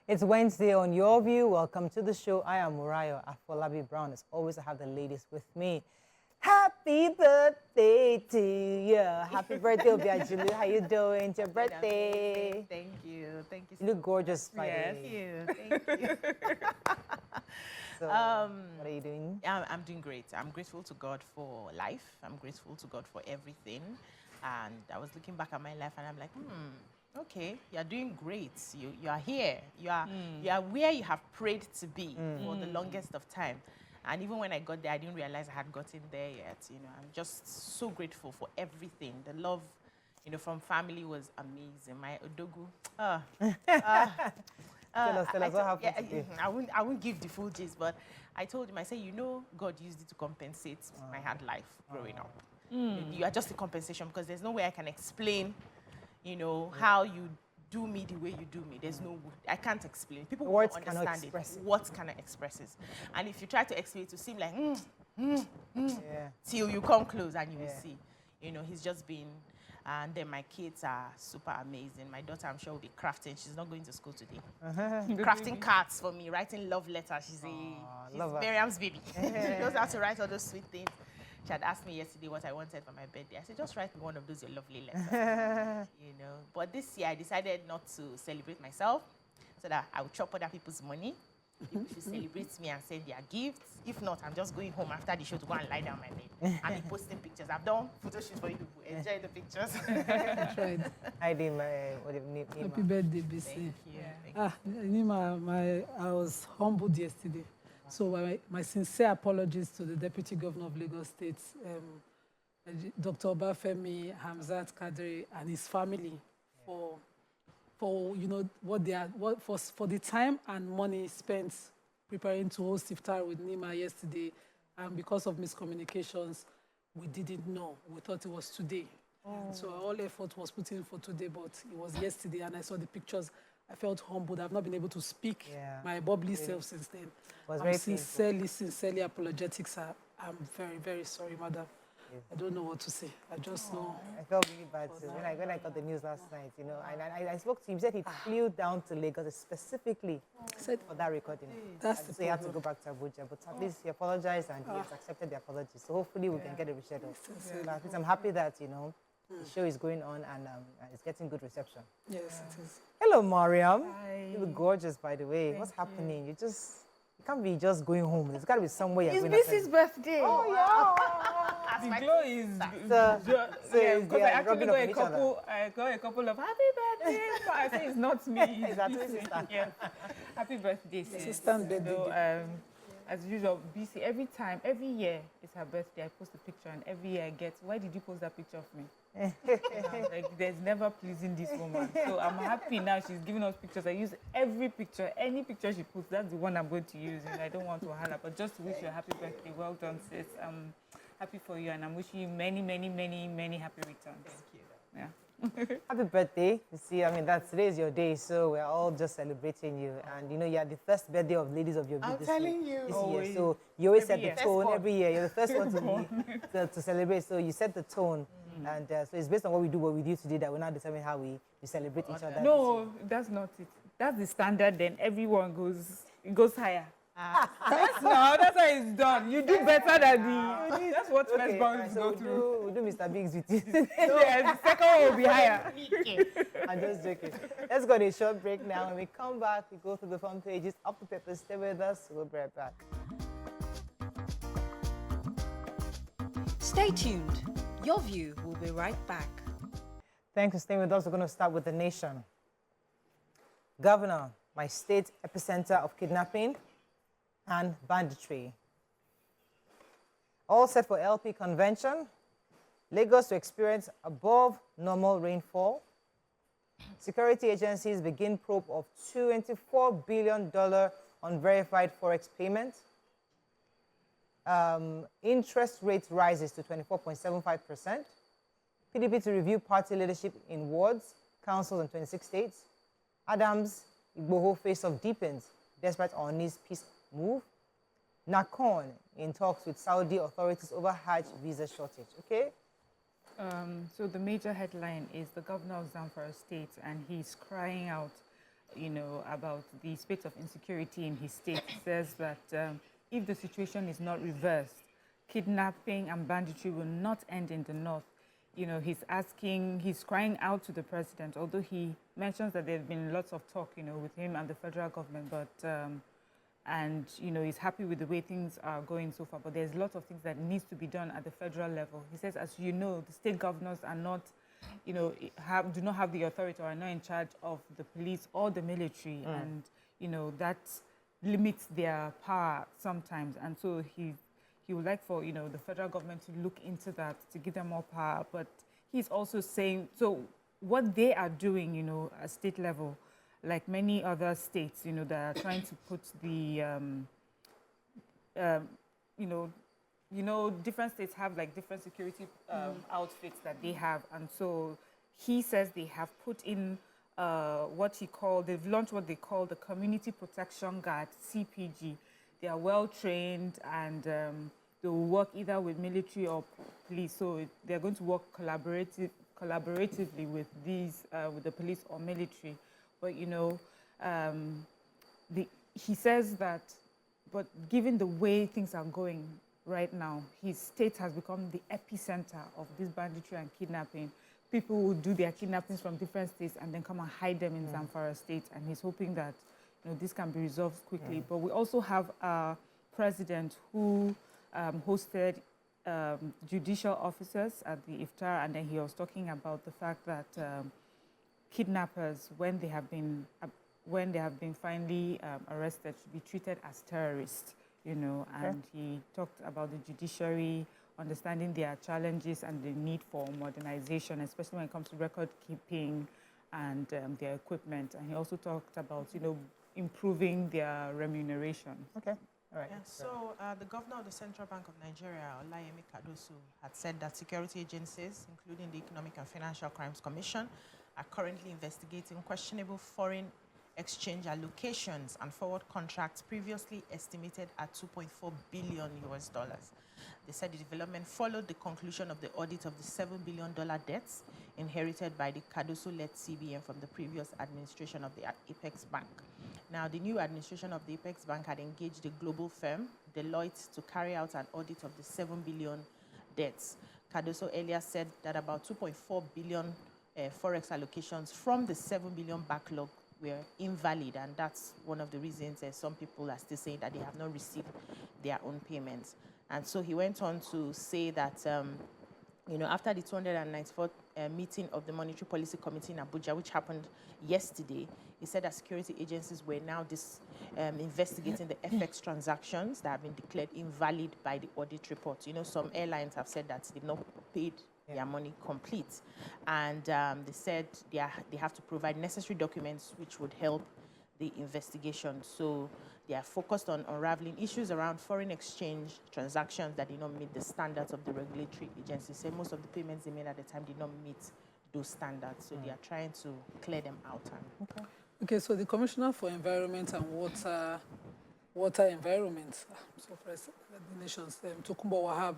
It's Wednesday on Your View. Welcome to the show. I am Murayo Afolabi Brown. As always, I have the ladies with me. Happy birthday to you. Happy birthday, Obiajulu. How you doing? It's your birthday. Thank you. Thank you. You look gorgeous, by the Yes, way. thank you. So, what are you doing? I'm doing great. I'm grateful to God for life. I'm grateful to God for everything. And I was looking back at my life and I'm like, okay, you're doing great. You are here. You are where you have prayed to be for the longest of time. And even when I got there, I didn't realize I had gotten there yet. You know, I'm just so grateful for everything. The love, you know, from family was amazing. My Odogu. Tell us what happened today. I won't give the full gist, but I told him, I said, you know, God used it to compensate my hard life growing up. You are just a compensation because there's no way I can explain, you know, how you do me the way you do me. There's no, I can't explain. People won't understand it. Words cannot express it. And if you try to explain it, to seem like, till you come close and you will see. You know, he's just been, and then my kids are super amazing. My daughter, I'm sure, will be crafting. She's not going to school today. Crafting cards for me, writing love letters. She's Miriam's baby. She knows how to write all those sweet things. She had asked me yesterday what I wanted for my birthday. I said, just write me one of those your lovely letters. You know. But this year, I decided not to celebrate myself, so that I would chop other people's money. People should celebrate me and send their gifts. If not, I'm just going home after the show to go and lie down my bed and be posting pictures. I've done photo shoots for you people. Enjoy the pictures. I tried. I did my Happy birthday, BC. Thank you. Nima, I was humbled yesterday. So my sincere apologies to the Deputy Governor of Lagos State, Dr. Obafemi Hamzat Kadri, and his family for you know for the time and money spent preparing to host iftar with Nima yesterday, and because of miscommunications, we didn't know. We thought it was today. So all effort was put in for today, but it was yesterday, and I saw the pictures. I felt humbled. I've not been able to speak my bubbly self since then. I'm sincerely apologetic, sir. I'm very, very sorry, madam. Yes. I don't know what to say. I just know. I felt really bad too when I got the news last night, you know, and I spoke to him. He said he flew down to Lagos specifically for that recording. So he had to go back to Abuja, but at least he apologized and he has accepted the apology. So hopefully we can get it rescheduled. So at least I'm happy that, you know, the show is going on and it's getting good reception. Yes, it is. Hello, Mariam. Hi. You look gorgeous, by the way. What's happening? You can't be just going home. There's got to be somewhere you're going. It's Missy's birthday. Oh, yeah. The glow is because I actually got a couple of happy birthday. But I say it's not me. It's BC. Yeah. Happy birthday, sis. Assistant birthday. So, as usual, BC, every year it's her birthday, I post a picture, and every year I get, why did you post that picture of me? Like, there's never pleasing this woman. So I'm happy now she's giving us pictures. I use every picture, any picture she puts, that's the one I'm going to use. And I don't want to holler, but just to wish you a happy birthday. Well done, sis. I'm happy for you, and I'm wishing you many, many, many, many happy returns. Thank you. Yeah. Happy birthday. You see, I mean, today is your day, so we're all just celebrating you. And, you know, you're the first birthday of ladies of your I'm telling you. this year. So you always set the tone every year. You're the first one to celebrate. So you set the tone. And so it's based on what we do today that we're not determining how we celebrate each other. No, that's not it. That's the standard. Then everyone goes higher. That's how it's done. You do better than the. That's what first bound so go through. We'll do Mr. Biggs with you. Yeah, the second one will be higher. I'm just joking. Let's go on a short break now. When we come back, we go through the front pages. Up to Pepper, stay with us. We'll be right back. Stay tuned. Your View will be right back. Thanks for staying with us. We're going to start with the nation. Governor, my state epicenter of kidnapping and banditry. All set for LP convention. Lagos to experience above normal rainfall. Security agencies begin probe of $24 billion unverified forex payment. Interest rate rises to 24.75%. PDP to review party leadership in wards, councils in 26 states. Adams, Igboho face-off deepens despite Oni's peace move. Nakon in talks with Saudi authorities over Hajj visa shortage. Okay? So the major headline is the governor of Zamfara State, and he's crying out about the state of insecurity in his state. He says that if the situation is not reversed, kidnapping and banditry will not end in the north. He's crying out to the president, although he mentions that there's been lots of talk, with him and the federal government, but, he's happy with the way things are going so far, but there's lots of things that needs to be done at the federal level. He says, as you know, the state governors are not, do not have the authority or are not in charge of the police or the military, and, that limits their power sometimes, and so he would like for, the federal government to look into that, to give them more power. But he's also saying, so what they are doing, at state level, like many other states, that are trying to put the, different states have like different security outfits that they have. And so he says they have put in they've launched what they call the Community Protection Guard, CPG. They are well trained, and they will work either with military or police. So they're going to work collaboratively with with the police or military. But he says that, but given the way things are going right now, his state has become the epicenter of this banditry and kidnapping. People will do their kidnappings from different states and then come and hide them in Zamfara state, and he's hoping that this can be resolved quickly. But we also have a president who hosted judicial officers at the iftar, and then he was talking about the fact that kidnappers, when they have been finally arrested, should be treated as terrorists. And he talked about the judiciary understanding their challenges and the need for modernization, especially when it comes to record keeping and their equipment. And he also talked about, improving their remuneration. Okay. All right. Yeah, so the governor of the Central Bank of Nigeria, Olayemi Kadoso, had said that security agencies, including the Economic and Financial Crimes Commission, are currently investigating questionable foreign exchange allocations and forward contracts previously estimated at $2.4 billion. They said the development followed the conclusion of the audit of the $7 billion debts inherited by the Cardoso-led CBN from the previous administration of the Apex Bank. Now, the new administration of the Apex Bank had engaged a global firm, Deloitte, to carry out an audit of the $7 billion debts. Cardoso earlier said that about $2.4 billion forex allocations from the $7 billion backlog were invalid, and that's one of the reasons some people are still saying that they have not received their own payments. And so he went on to say that, after the 294th meeting of the Monetary Policy Committee in Abuja, which happened yesterday, he said that security agencies were now investigating the FX transactions that have been declared invalid by the audit report. Some airlines have said that they've not paid their money complete. And they said they have to provide necessary documents which would help the investigation. So they are focused on unraveling issues around foreign exchange transactions that did not meet the standards of the regulatory agency. So most of the payments they made at the time did not meet those standards. So they are trying to clear them out. Okay, so the Commissioner for Environment and Water Environment, the nations, Tokunbo Wahab,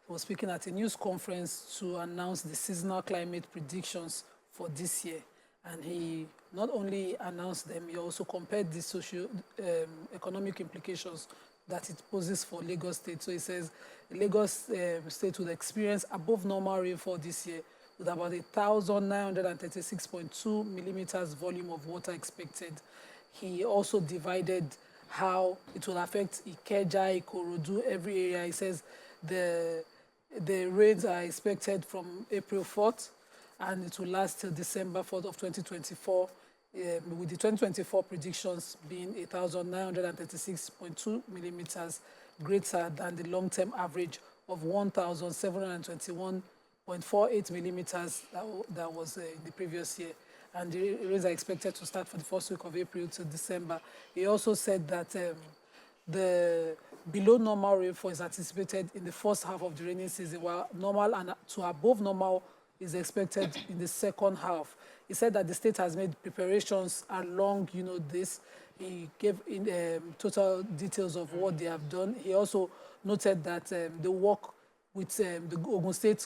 was speaking at a news conference to announce the seasonal climate predictions for this year. And he not only announced them, he also compared the socio-economic implications that it poses for Lagos State. So he says Lagos State will experience above normal rainfall this year, with about 1,936.2 millimeters volume of water expected. He also divided how it will affect Ikeja, Ikorodu, every area. He says the rains are expected from April 4th, and it will last till December 4th of 2024, with the 2024 predictions being 1,936.2 millimeters, greater than the long-term average of 1,721.48 millimeters that was in the previous year. And the rains are expected to start for the first week of April to December. He also said that the below normal rainfall is anticipated in the first half of the rainy season, while normal and to above normal is expected in the second half. He said that the state has made preparations along, this. He gave total details of what they have done. He also noted that they work with the Ogun State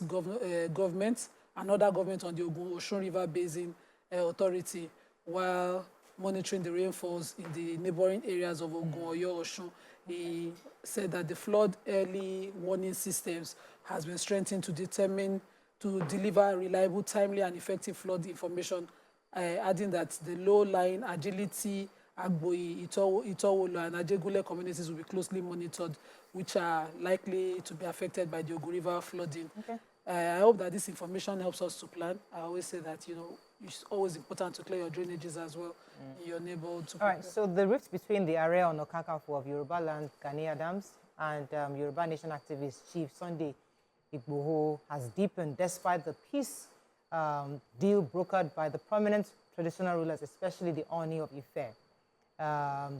government and other government on the Ogun Osun River Basin Authority, while monitoring the rainfalls in the neighboring areas of Ogun, Oyo, Osun. He said that the flood early warning systems has been strengthened to deliver reliable, timely, and effective flood information, adding that the low-lying Agility, Agboyi, Itowolo, and Ajegule communities will be closely monitored, which are likely to be affected by the Ogun River flooding. Okay. I hope that this information helps us to plan. I always say that, it's always important to clear your drainages as well in your neighborhood. All right, so the rift between the Area Onokakafu of Yoruba land, Gani Adams, and Yoruba Nation activist Chief Sunday Igboho has deepened despite the peace deal brokered by the prominent traditional rulers, especially the Oni of Ife.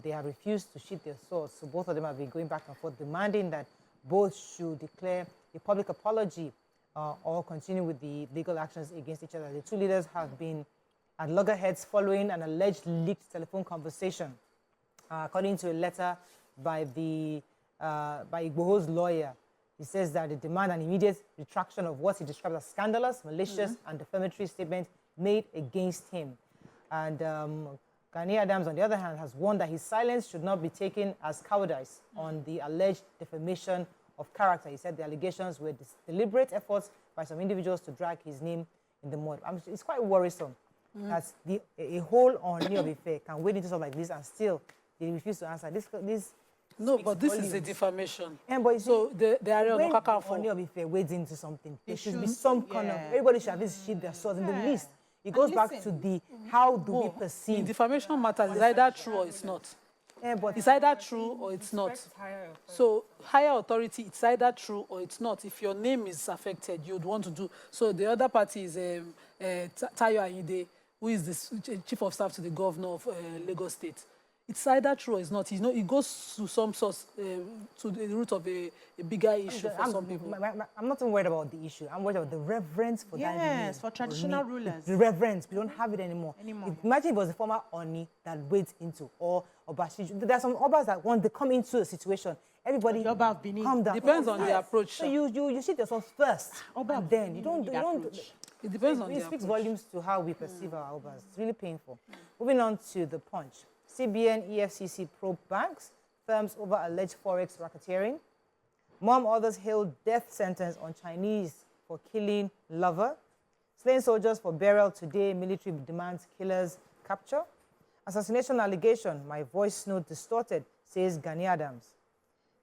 They have refused to sheath their swords, so both of them have been going back and forth, demanding that both should declare a public apology or continue with the legal actions against each other. The two leaders have been at loggerheads following an alleged leaked telephone conversation. According to a letter by Igboho's lawyer, he says that they demand an immediate retraction of what he described as scandalous, malicious, and defamatory statement made against him. And Gani Adams, on the other hand, has warned that his silence should not be taken as cowardice on the alleged defamation of character. He said the allegations were deliberate efforts by some individuals to drag his name in the mud. It's quite worrisome that a whole Oni of Ife can wade into something like this and still they refuse to answer. No, but this is a defamation. But so the Area when Onokakafu Oni of Ife wades into something, there should be some kind of, everybody should at least sheath their swords in the least. It goes back to the how do we perceive. In defamation matters, it's either true or it's not. But it's either true or it's not. So higher authority, it's either true or it's not. If your name is affected, you'd want to do. So the other party is Tayo Ayinde, who is the chief of staff to the governor of Lagos State. It's either true or it's not. It goes to some source, to the root of a bigger issue for some people. I'm not even worried about the issue. I'm worried about the reverence for that name. Yes, for traditional rulers. The reverence. We don't have it anymore. Imagine if it was the former Oni that wades into, or Obashiju. There are some Obas that once they come into a situation, everybody calm down. Depends on the approach. So you shoot yourself first, and then you don't. It depends on the approach. It speaks volumes to how we perceive our Obas. It's really painful. Moving on to the Punch. CBN, EFCC probe banks, firms over alleged forex racketeering. Mom others hailed death sentence on Chinese for killing lover. Slain soldiers for burial today, military demands killers capture. Assassination allegation, my voice note distorted, says Gani Adams.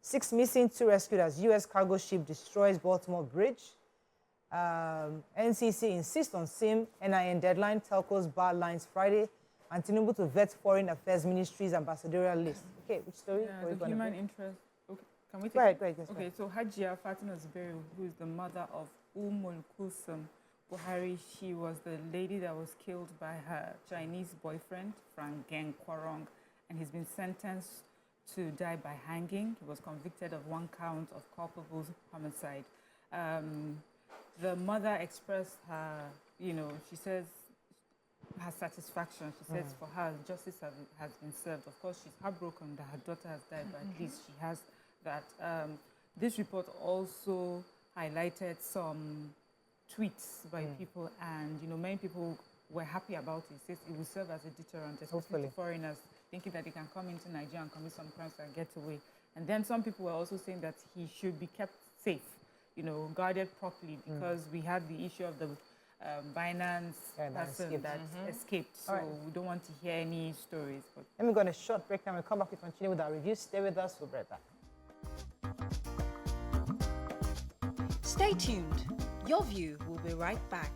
6 missing, 2 rescued as U.S. cargo ship destroys Baltimore Bridge. NCC insists on SIM, NIN deadline, telcos bar lines Friday. And Tinubu to vet foreign affairs ministries ambassadorial list. Okay, which story? Yeah, the human interest. Okay, can we take Go ahead, yes, okay, so Hajia Fatima Zuberi, who is the mother of Kulsum Buhari, she was the lady that was killed by her Chinese boyfriend, Frank Geng Kwarong, and he's been sentenced to die by hanging. He was convicted of 1 count of culpable homicide. The mother expressed her, she says, her satisfaction. She says for her, justice has been served. Of course, she's heartbroken that her daughter has died, but at least she has that. This report also highlighted some tweets by people, and many people were happy about it. It says it will serve as a deterrent, especially to foreigners thinking that they can come into Nigeria and commit some crimes and get away. And then some people were also saying that he should be kept safe, guarded properly, because we had the issue of the Binance person that escaped. So we don't want to hear any stories. But let me go on a short break and we'll come back to continue with our review. Stay with us, we'll be right back. Stay tuned. Your View will be right back.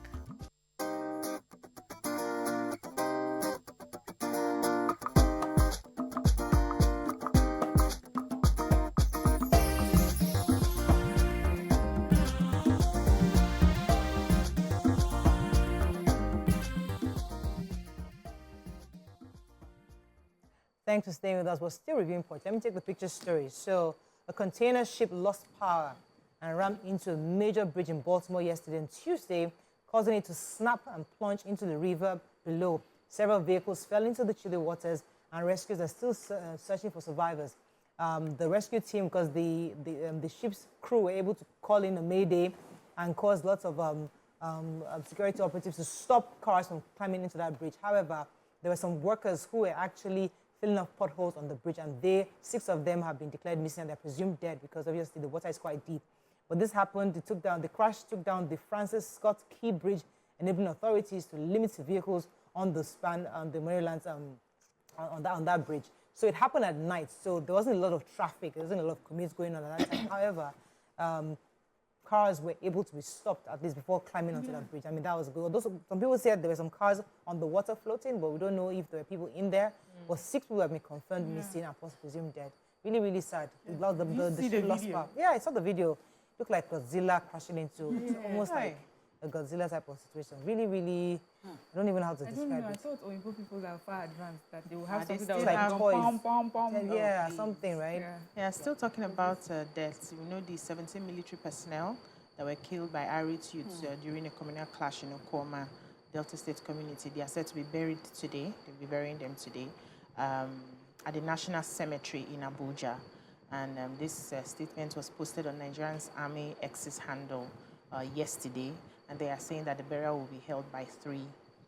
Thanks for staying with us. We're still reviewing points. Let me take the picture story. So, a container ship lost power and rammed into a major bridge in Baltimore yesterday and Tuesday, causing it to snap and plunge into the river below. Several vehicles fell into the chilly waters, and rescuers are still searching for survivors. The rescue team, because the ship's crew were able to call in a mayday and caused lots of security operatives to stop cars from climbing into that bridge. However, there were some workers who were actually filling up potholes on the bridge, and 6 of them have been declared missing, and they're presumed dead because obviously the water is quite deep. But this happened, the crash took down the Francis Scott Key Bridge, enabling authorities to limit vehicles on the span on the Maryland on that bridge. So it happened at night, so there wasn't a lot of traffic, there wasn't a lot of commutes going on at that time. However, cars were able to be stopped at least before climbing onto that bridge. I mean, that was good. Some people said there were some cars on the water floating, but we don't know if there were people in there. But 6 people have been confirmed missing and presumed dead. Really, really sad. The lost power. Yeah, I saw the video. It looked like Godzilla crashing into, almost like a Godzilla type of situation. Really, really, I don't even know how to describe it. I thought Oyibo people are far advanced, that they will have something still that like will toys. pom, pom, pom. Yeah, something, right? Yeah, still talking about deaths. We know the 17 military personnel that were killed by Arit youths during a communal clash in Okoma, Delta State community. They are said to be buried today. They'll be burying them today at the National Cemetery in Abuja. And this statement was posted on Nigerian's Army X's handle yesterday. And they are saying that the burial will be held by 3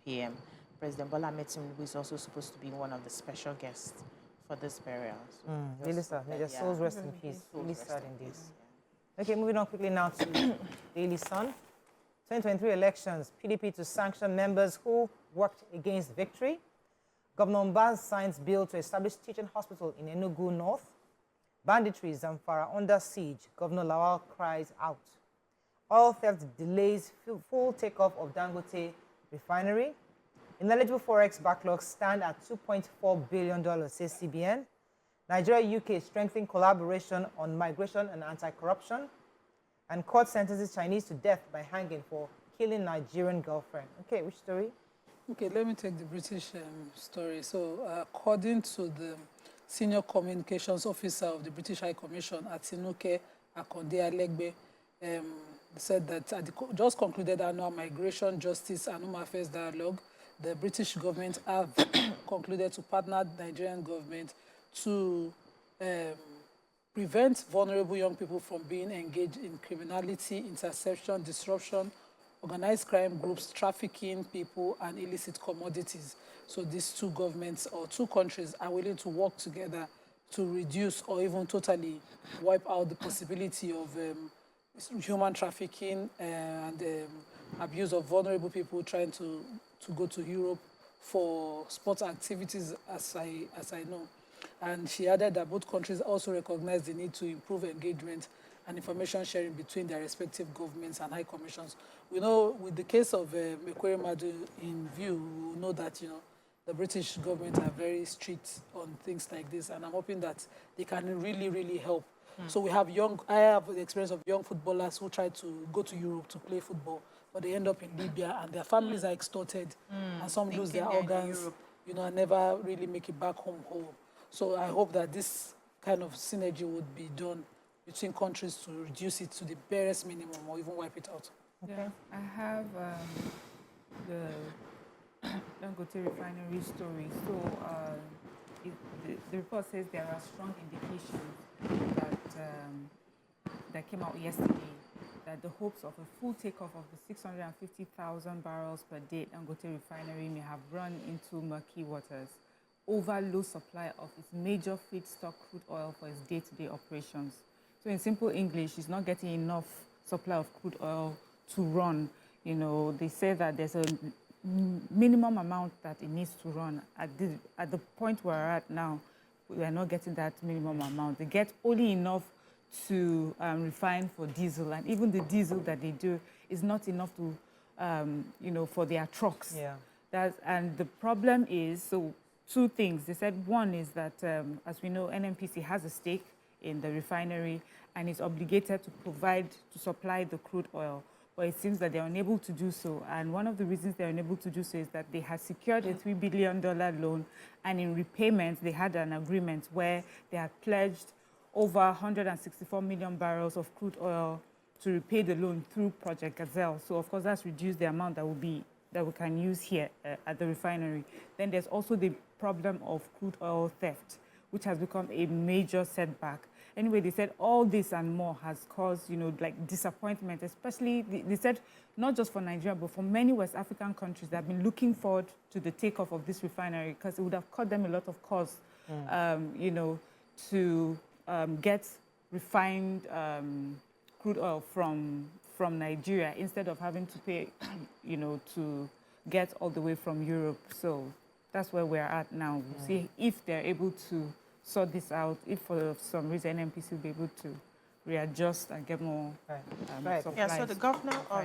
p.m. President Bola Ahmed Tinubu is also supposed to be one of the special guests for this burial. So really sad. May their souls rest in peace. Really sad indeed. Okay, moving on quickly now to Daily Sun. 2023 elections, PDP to sanction members who worked against victory. Governor Mbaz signs bill to establish teaching hospital in Enugu North. Banditry, Zamfara under siege. Governor Lawal cries out. Oil theft delays full takeoff of Dangote refinery. Ineligible forex backlogs stand at $2.4 billion, says CBN. Nigeria-UK strengthening collaboration on migration and anti-corruption. And court sentences Chinese to death by hanging for killing Nigerian girlfriend. Okay, which story? Okay, let me take the British story. So, according to the Senior Communications Officer of the British High Commission, Atinuke Akonde-Alegbe, said that at the just concluded annual Migration, Justice and Home Affairs Dialogue, the British government have concluded to partner the Nigerian government to prevent vulnerable young people from being engaged in criminality, interception, disruption, organized crime groups, trafficking people, and illicit commodities. So these 2 governments or 2 countries are willing to work together to reduce or even totally wipe out the possibility of human trafficking and abuse of vulnerable people trying to go to Europe for sports activities, as I know. And she added that both countries also recognize the need to improve engagement and information sharing between their respective governments and high commissions. We know with the case of Mekwere Madu in view, we know that the British government are very strict on things like this, and I'm hoping that they can really, really help. So we have I have the experience of young footballers who try to go to Europe to play football, but they end up in Libya and their families are extorted, and some lose their organs, and never really make it back home whole. So I hope that this kind of synergy would be done between countries to reduce it to the barest minimum or even wipe it out. Okay. Yeah, I have the Dangote refinery story. So the report says there are strong indications that came out yesterday that the hopes of a full takeoff of the 650,000 barrels per day Dangote refinery may have run into murky waters over low supply of its major feedstock crude oil for its day-to-day operations. So in simple English, it's not getting enough supply of crude oil to run. They say that there's a minimum amount that it needs to run. At the point we're at now, we are not getting that minimum amount. They get only enough to refine for diesel, and even the diesel that they do is not enough to, for their trucks. Yeah. And the problem is, so 2 things. They said one is that, as we know, NNPC has a stake in the refinery and is obligated to supply the crude oil. But it seems that they're unable to do so. And one of the reasons they're unable to do so is that they had secured a $3 billion loan, and in repayment, they had an agreement where they had pledged over 164 million barrels of crude oil to repay the loan through Project Gazelle. So, of course, that's reduced the amount that we can use here at the refinery. Then there's also the problem of crude oil theft, which has become a major setback, Anyway, they said all this and more has caused, like disappointment, especially, they said, not just for Nigeria, but for many West African countries that have been looking forward to the takeoff of this refinery because it would have cut them a lot of costs, to get refined crude oil from Nigeria instead of having to pay, to get all the way from Europe. So that's where we're at now. We'll see if they're able to sort this out, if for some reason NMPC will be able to readjust and get more supplies. Yeah, so the governor of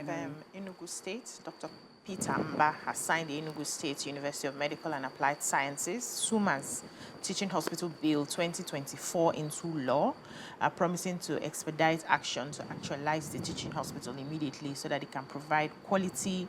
Enugu State, Dr. Peter Mba, has signed the Enugu State University of Medical and Applied Sciences, SUMA's Teaching Hospital Bill 2024 into law, promising to expedite action to actualize the teaching hospital immediately so that it can provide quality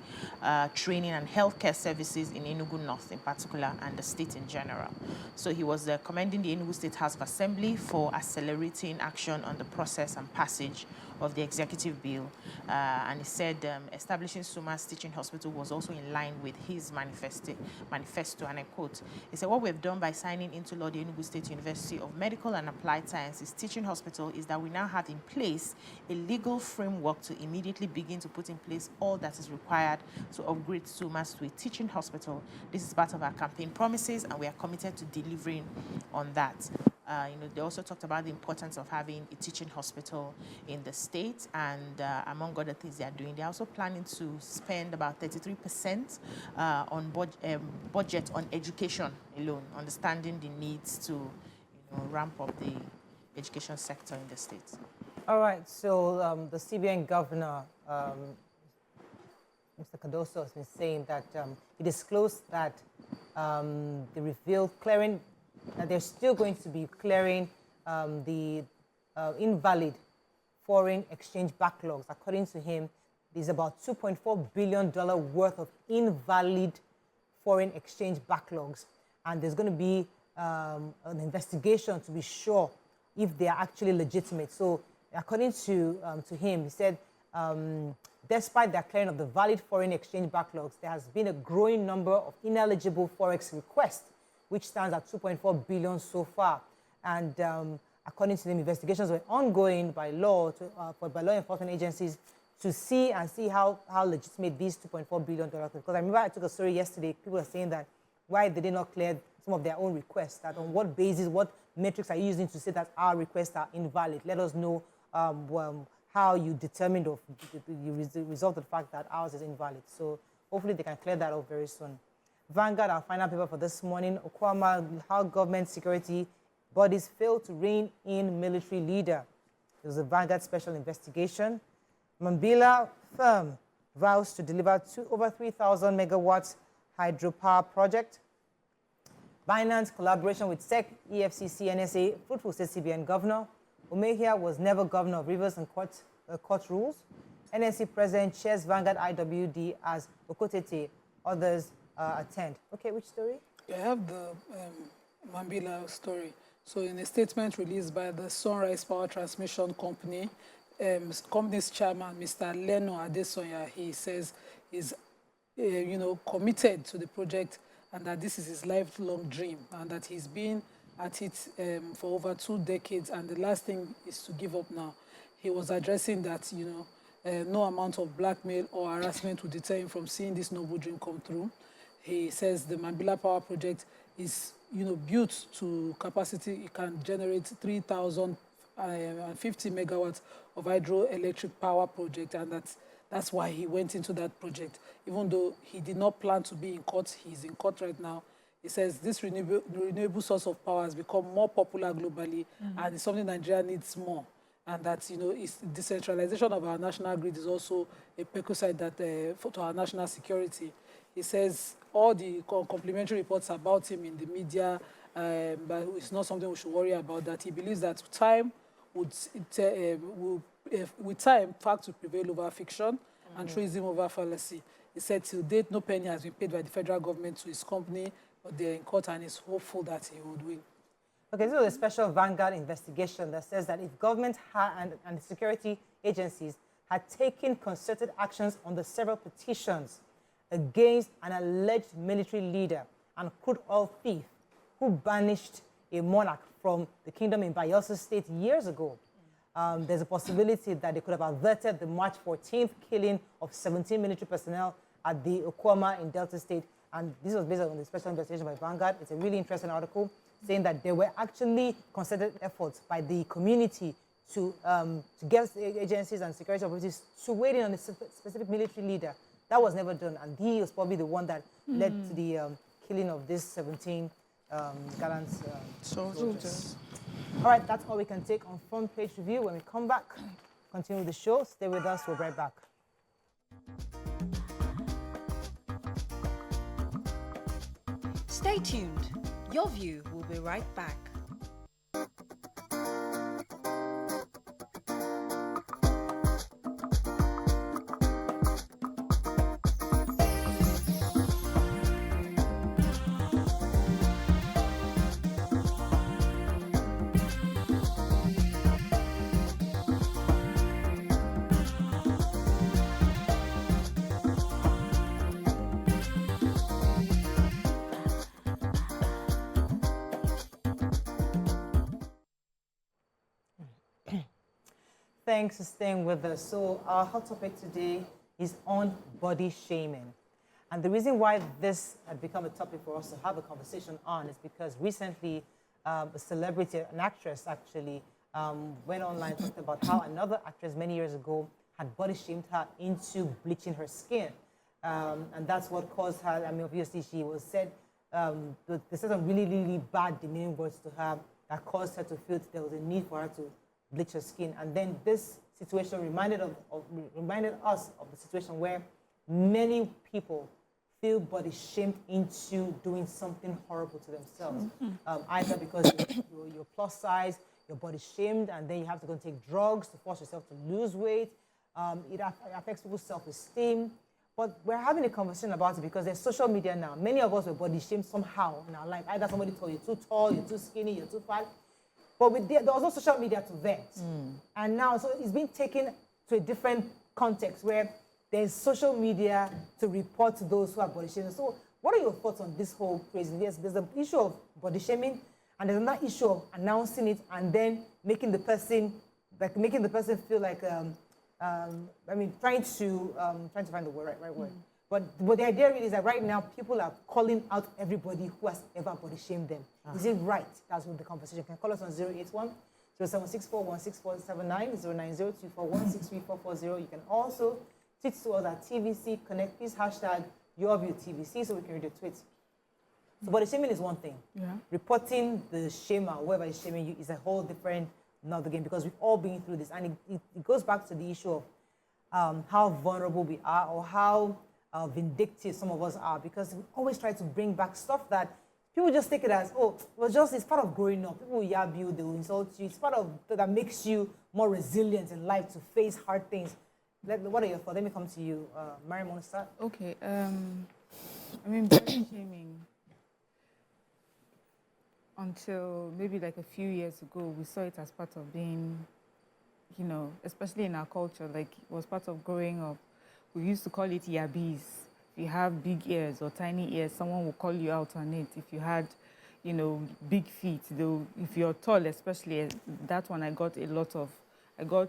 training and healthcare services in Enugu North in particular and the state in general. So he was commending the Enugu State House of Assembly for accelerating action on the process and passage of the executive bill. And he said establishing SUMA's teaching hospital was also in line with his manifesto, and I quote, he said, what we've done by signing into law the Enugu State University of Medical and Applied Sciences teaching hospital is that we now have in place a legal framework to immediately begin to put in place all that is required to upgrade SUMA's to a teaching hospital. This is part of our campaign promises, and we are committed to delivering on that. They also talked about the importance of having a teaching hospital in the state, and among other things they are doing, they're also planning to spend about 33% on budget on education alone, understanding the needs to ramp up the education sector in the state. All right, so the CBN governor, Mr. Cardoso, has been saying that he disclosed that they revealed that they're still going to be clearing the invalid foreign exchange backlogs. According to him, there's about $2.4 billion worth of invalid foreign exchange backlogs. And there's going to be an investigation to be sure if they are actually legitimate. So according to him, he said, despite the clearing of the valid foreign exchange backlogs, there has been a growing number of ineligible forex requests, which stands at 2.4 billion so far. And according to them, investigations were ongoing by law enforcement agencies to see how legitimate these 2.4 billion dollars. Because I remember I took a story yesterday. People were saying that why they did not clear some of their own requests. That on what basis, what metrics are you using to say that our requests are invalid? Let us know how you determined or you resolved the fact that ours is invalid. So hopefully they can clear that up very soon. Vanguard, our final paper for this morning, Okwama, how government security bodies fail to rein in military leader. It was a Vanguard special investigation. Mambila firm vows to deliver over 3,000 megawatts hydropower project. Binance collaboration with SEC, EFCC, NSA, fruitful, says CBN governor. Omehia was never governor of Rivers and court rules. NSC president shares Vanguard IWD as Okotete. Others attend. Okay, which story? I have the Mambila story. So in a statement released by the Sunrise Power Transmission Company, company's chairman, Mr. Leno Adesonya, he says he's committed to the project and that this is his lifelong dream and that he's been at it for over 2 decades, and the last thing is to give up now. He was addressing that, no amount of blackmail or harassment will deter him from seeing this noble dream come through. He says the Mambila Power Project is, built to capacity. It can generate 3,050 megawatts of hydroelectric power project, and that's why he went into that project. Even though he did not plan to be in court, he's in court right now. He says this renewable source of power has become more popular globally, and it's something Nigeria needs more. And that, it's decentralization of our national grid is also a prerequisite that to our national security. He says all the complimentary reports about him in the media, but it's not something we should worry about, that he believes that with time, facts will prevail over fiction and truism over fallacy. He said till date, no penny has been paid by the federal government to his company, but they're in court and is hopeful that he would win. Okay, this is a special Vanguard investigation that says that if government and security agencies had taken concerted actions on the several petitions against an alleged military leader and crude oil thief who banished a monarch from the kingdom in Bayelsa State years ago. There's a possibility that they could have averted the March 14th killing of 17 military personnel at the Okwama in Delta State. And this was based on the special investigation by Vanguard. It's a really interesting article saying that there were actually concerted efforts by the community to get agencies and security authorities to weigh in on a specific military leader. That was never done, and he was probably the one that led to the killing of these 17 gallant soldiers. All right, that's all we can take on Front Page Review. When we come back, continue the show. Stay with us. We'll be right back. Stay tuned. Your View will be right back. Thanks for staying with us. So our hot topic today is on body shaming. And the reason why this had become a topic for us to have a conversation on is because recently a celebrity, an actress actually, went online talking about how another actress many years ago had body shamed her into bleaching her skin. And that's what caused her, I mean, obviously she was said, they said some really, really bad demeaning words to her that caused her to feel there was a need for her to bleach her skin. And then this situation reminded us of the situation where many people feel body shamed into doing something horrible to themselves. Either because you're plus size, you're body shamed, and then you have to go and take drugs to force yourself to lose weight. It affects people's self-esteem. But we're having a conversation about it because there's social media now. Many of us were body shamed somehow in our life. Either somebody told you you're too tall, you're too skinny, you're too fat. But there was no social media to vet. And now, so it's been taken to a different context where there's social media to report to those who are body shaming. So what are your thoughts on this whole craziness? There's an issue of body shaming, and there's another issue of announcing it and then making the person feel like, trying to find the right word. But the idea really is that right now people are calling out everybody who has ever body shamed them. Is it right? That's what the conversation. You can call us on 081 0764 16479, 090 241 You can also tweet to us at TVC Connect. Please hashtag YourViewTVC so we can read your tweets. So body shaming is one thing. Reporting the shamer, whoever is shaming you, is a whole different another game because we've all been through this. And it goes back to the issue of how vulnerable we are or how vindictive some of us are, because we always try to bring back stuff that people just take it as, it's part of growing up. People will yab you, they will insult you. It's part of that makes you more resilient in life to face hard things. What are your thoughts? Let me come to you. Mariam, want to start? Okay. Body shaming, until maybe like a few years ago, we saw it as part of being, especially in our culture, like it was part of growing up. We used to call it yabis. If you have big ears or tiny ears, someone will call you out on it. If you had, big feet, though, if you're tall, especially, that one I got a lot of. I got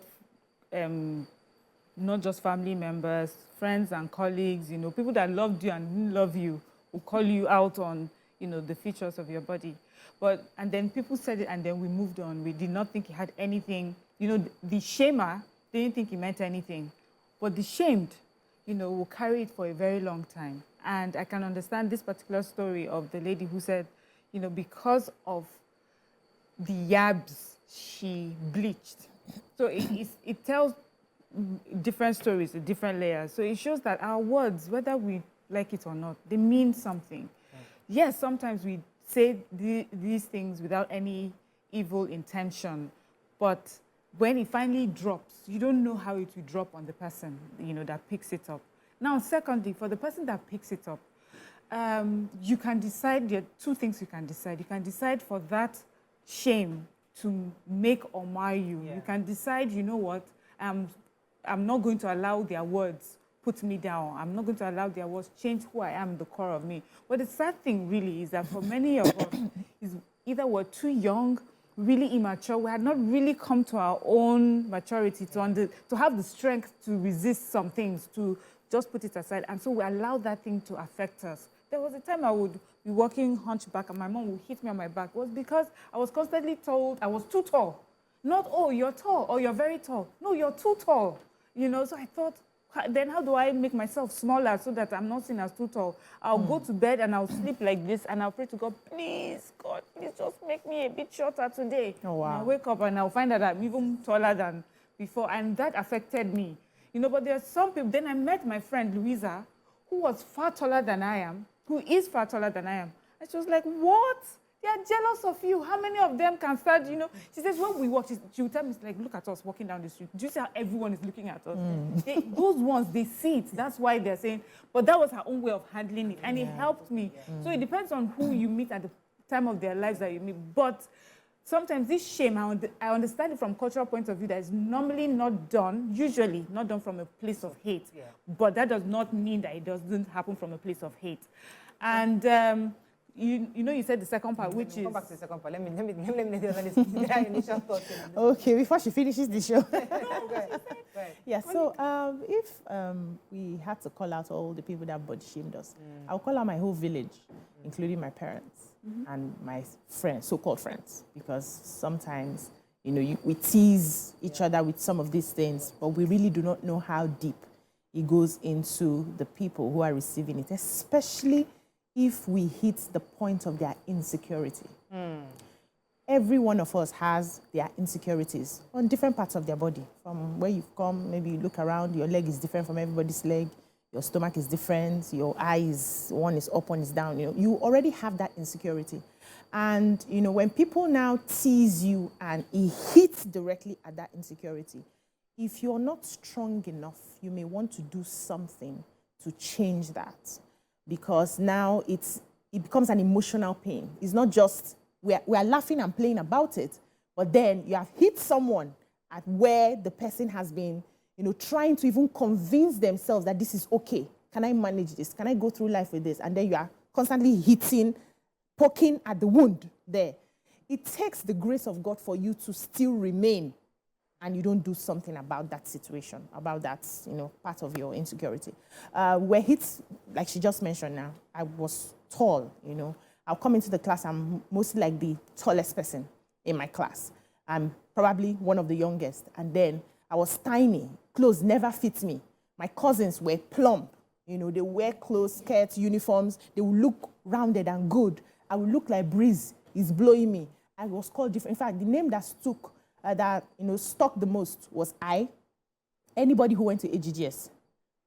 not just family members, friends and colleagues, people that loved you and didn't love you will call you out on, the features of your body. And then people said it and then we moved on. We did not think it had anything. The shamer didn't think it meant anything. But the shamed, will carry it for a very long time. And I can understand this particular story of the lady who said, because of the yabs, she bleached. So it tells different stories, different layers. So it shows that our words, whether we like it or not, they mean something. Yes, sometimes we say these things without any evil intention, but when it finally drops, you don't know how it will drop on the person, that picks it up. Now, secondly, for the person that picks it up, you can decide, there are two things you can decide. You can decide for that shame to make or mar you. You can decide, you know what, I'm not going to allow their words put me down. I'm not going to allow their words change who I am, the core of me. But the sad thing really is that for many of us, is either we're too young, really immature. We had not really come to our own maturity to have the strength to resist some things, to just put it aside. And so we allowed that thing to affect us. There was a time I would be walking hunchback and my mom would hit me on my back. It was because I was constantly told I was too tall. Not, oh, you're tall or you're very tall. No, you're too tall. You know, so I thought, then how do I make myself smaller so that I'm not seen as too tall? I'll go to bed and I'll sleep like this and I'll pray to God, please, God, please just make me a bit shorter today. Oh, wow. And I'll wake up and I'll find that I'm even taller than before. And that affected me. You know, but there are some people. Then I met my friend Louisa, who was far taller than I am, who is far taller than I am. And she was like, what? They are jealous of you. How many of them can start, you know? She says, when we walk, she will tell me, like, look at us walking down the street. Do you see how everyone is looking at us? Those ones, they see it. That's why they're saying, but that was her own way of handling it. And it helped me. So it depends on who you meet at the time of their lives that you meet. But sometimes this shame, I understand it from cultural point of view, that is normally not done, usually not done from a place of hate. But that does not mean that it doesn't happen from a place of hate. And you know, you said the second part, which is... Come back to the second part. Let me the initial thoughts. Okay, before she finishes the show. Go ahead. Yeah, so if we had to call out all the people that body shamed us, I'll call out my whole village, including my parents and my friends, so-called friends, because sometimes, you know, we tease each other with some of these things, but we really do not know how deep it goes into the people who are receiving it, especially if we hit the point of their insecurity. Every one of us has their insecurities on different parts of their body. From where you've come, maybe you look around, your leg is different from everybody's leg, your stomach is different, your eyes, one is up, one is down. You know, you already have that insecurity. And, you know, when people now tease you and it hits directly at that insecurity, if you're not strong enough, you may want to do something to change that. Because now it becomes an emotional pain. It's not just, we are laughing and playing about it, but then you have hit someone at where the person has been, you know, trying to even convince themselves that this is okay. Can I manage this? Can I go through life with this? And then you are constantly hitting, poking at the wound there. It takes the grace of God for you to still remain, and you don't do something about that situation, about that, you know, part of your insecurity. Where hits, like she just mentioned now, I was tall, you know. I'll come into the class, I'm mostly like the tallest person in my class. I'm probably one of the youngest. And then I was tiny, clothes never fit me. My cousins were plump, you know, they wear clothes, skirts, uniforms, they would look rounded and good. I would look like breeze is blowing me. I was called different. In fact, the name that stuck the most was I. Anybody who went to AGGS,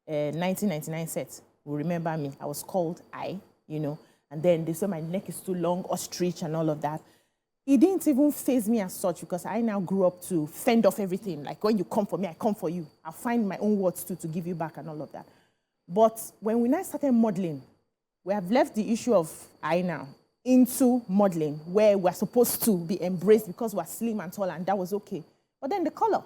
1999 set, will remember me. I was called I, you know. And then they said my neck is too long, ostrich and all of that. It didn't even faze me as such because I now grew up to fend off everything. Like when you come for me, I come for you. I'll find my own words too to give you back and all of that. But when we now started modeling, we have left the issue of I now into modeling, where we're supposed to be embraced because we're slim and tall, and that was okay. But then the color,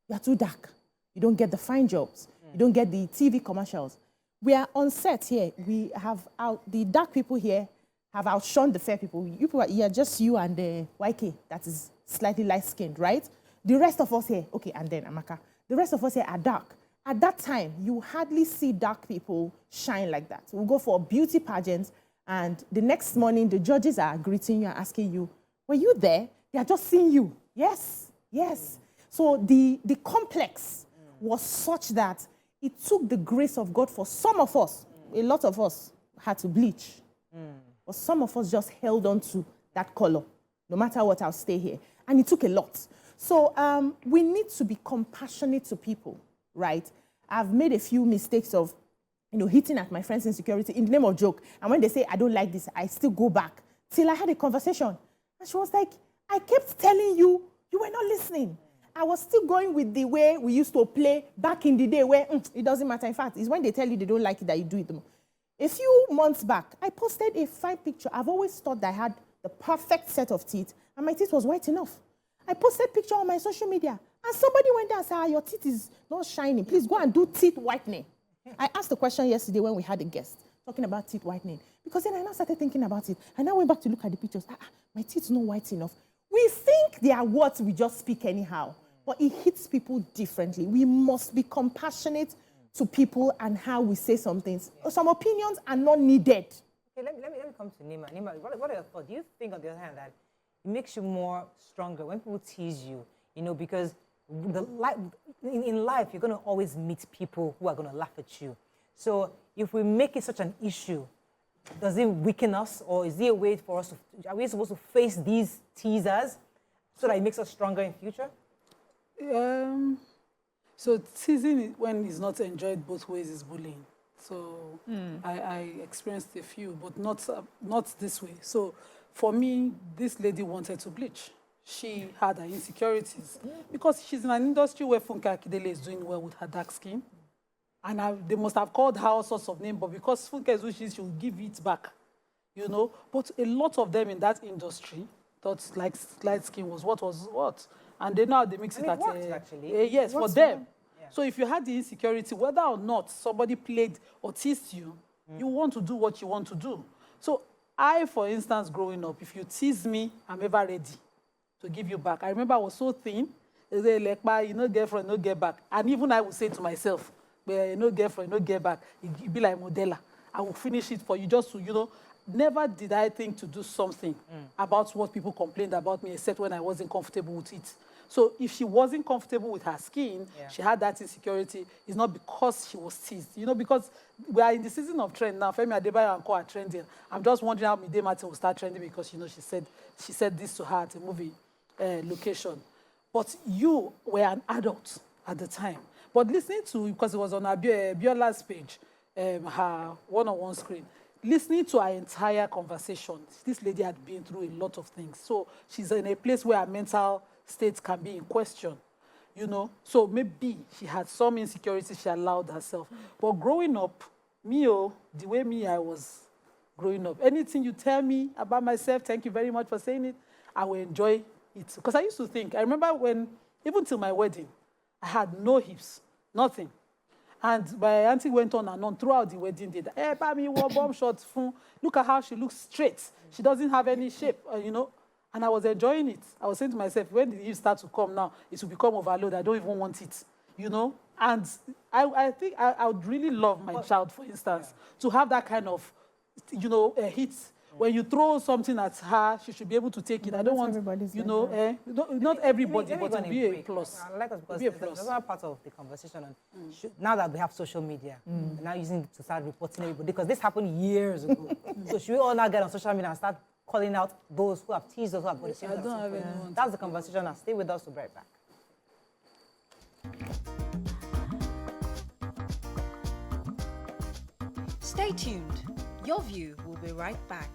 you're too dark. You don't get the fine jobs. You don't get the TV commercials. We are on set here. We have the dark people here have outshone the fair people. You people are here, just you and the YK, that is slightly light-skinned, right? The rest of us here, okay, and then Amaka, the rest of us here are dark. At that time, you hardly see dark people shine like that. We'll go for beauty pageants, and the next morning, the judges are greeting you and asking you, were you there? They are just seeing you. Yes, yes. So the complex was such that it took the grace of God for some of us. A lot of us had to bleach. But some of us just held on to that color. No matter what, I'll stay here. And it took a lot. So we need to be compassionate to people, right? I've made a few mistakes of, you know, hitting at my friend's insecurity in the name of joke. And when they say, I don't like this, I still go back. Till I had a conversation. And she was like, I kept telling you, you were not listening. I was still going with the way we used to play back in the day where it doesn't matter. In fact, it's when they tell you they don't like it that you do it. A few months back, I posted a fine picture. I've always thought that I had the perfect set of teeth, and my teeth was white enough. I posted a picture on my social media, and somebody went there and said, your teeth is not shining. Please go and do teeth whitening. I asked the question yesterday when we had a guest. talking about teeth whitening. Because then I now started thinking about it. I now went back to look at the pictures. My teeth not white enough. We think they are words we just speak anyhow, but it hits people differently. We must be compassionate to people and how we say some things. Some opinions are not needed. Okay, let me come to Nima. Nima, what are your thoughts? Do you think, on the other hand, that it makes you more stronger when people tease you? You know, because in life, you're going to always meet people who are going to laugh at you. So if we make it such an issue, does it weaken us, or is there a way for us to, are we supposed to face these teasers so that it makes us stronger in future? So teasing, when it's not enjoyed both ways, is bullying. So I experienced a few, but not this way. So for me, this lady wanted to bleach. She had her insecurities because she's in an industry where Funke Akindele is doing well with her dark skin. And they must have called her all sorts of names, but because Funke is who she will give it back, you know. But a lot of them in that industry thought like light skin was what. And they know how they mix it at actually. Yes, for them. Yeah. So if you had the insecurity, whether or not somebody played or teased you, you want to do what you want to do. So I, for instance, growing up, if you tease me, I'm ever ready to give you back. I remember I was so thin, like, you know, girlfriend, no get back. And even I would say to myself, no girlfriend, no get back. It'd be like Modella. I will finish it for you just to, you know. Never did I think to do something about what people complained about me, except when I wasn't comfortable with it. So if she wasn't comfortable with her skin, she had that insecurity, it's not because she was teased. You know, because we are in the season of trend now. Femi Adebayo and Co are trending. I'm just wondering how Mide Martin will start trending because, you know, she said this to her at a movie location. But you were an adult at the time. But listening to, because it was on Biola's page, her one-on-one screen, listening to her entire conversation, this lady had been through a lot of things. So she's in a place where her mental state can be in question, you know. So maybe she had some insecurity she allowed herself. But growing up, the way I was growing up, anything you tell me about myself, thank you very much for saying it, I will enjoy it. Because I used to think, I remember when, even till my wedding, I had no hips, nothing. And my auntie went on and on throughout the wedding day. Hey, Bami, wore bomb shorts. Look at how she looks straight. She doesn't have any shape, you know. And I was enjoying it. I was saying to myself, when the hips start to come now, it will become overload. I don't even want it, you know. And I think I would really love my child, for instance, to have that kind of, you know, hit. When you throw something at her, she should be able to take it. I don't want, you know, not everybody, but to be a plus. I like us because there's another part of the conversation on now that we have social media, we're now using it to start reporting everybody, because this happened years ago. So should we all now get on social media and start calling out those who have teased us, who have body shamed us? I don't have anyone. That's the conversation now. Stay with us, we'll be right back. Stay tuned. Your View will be right back.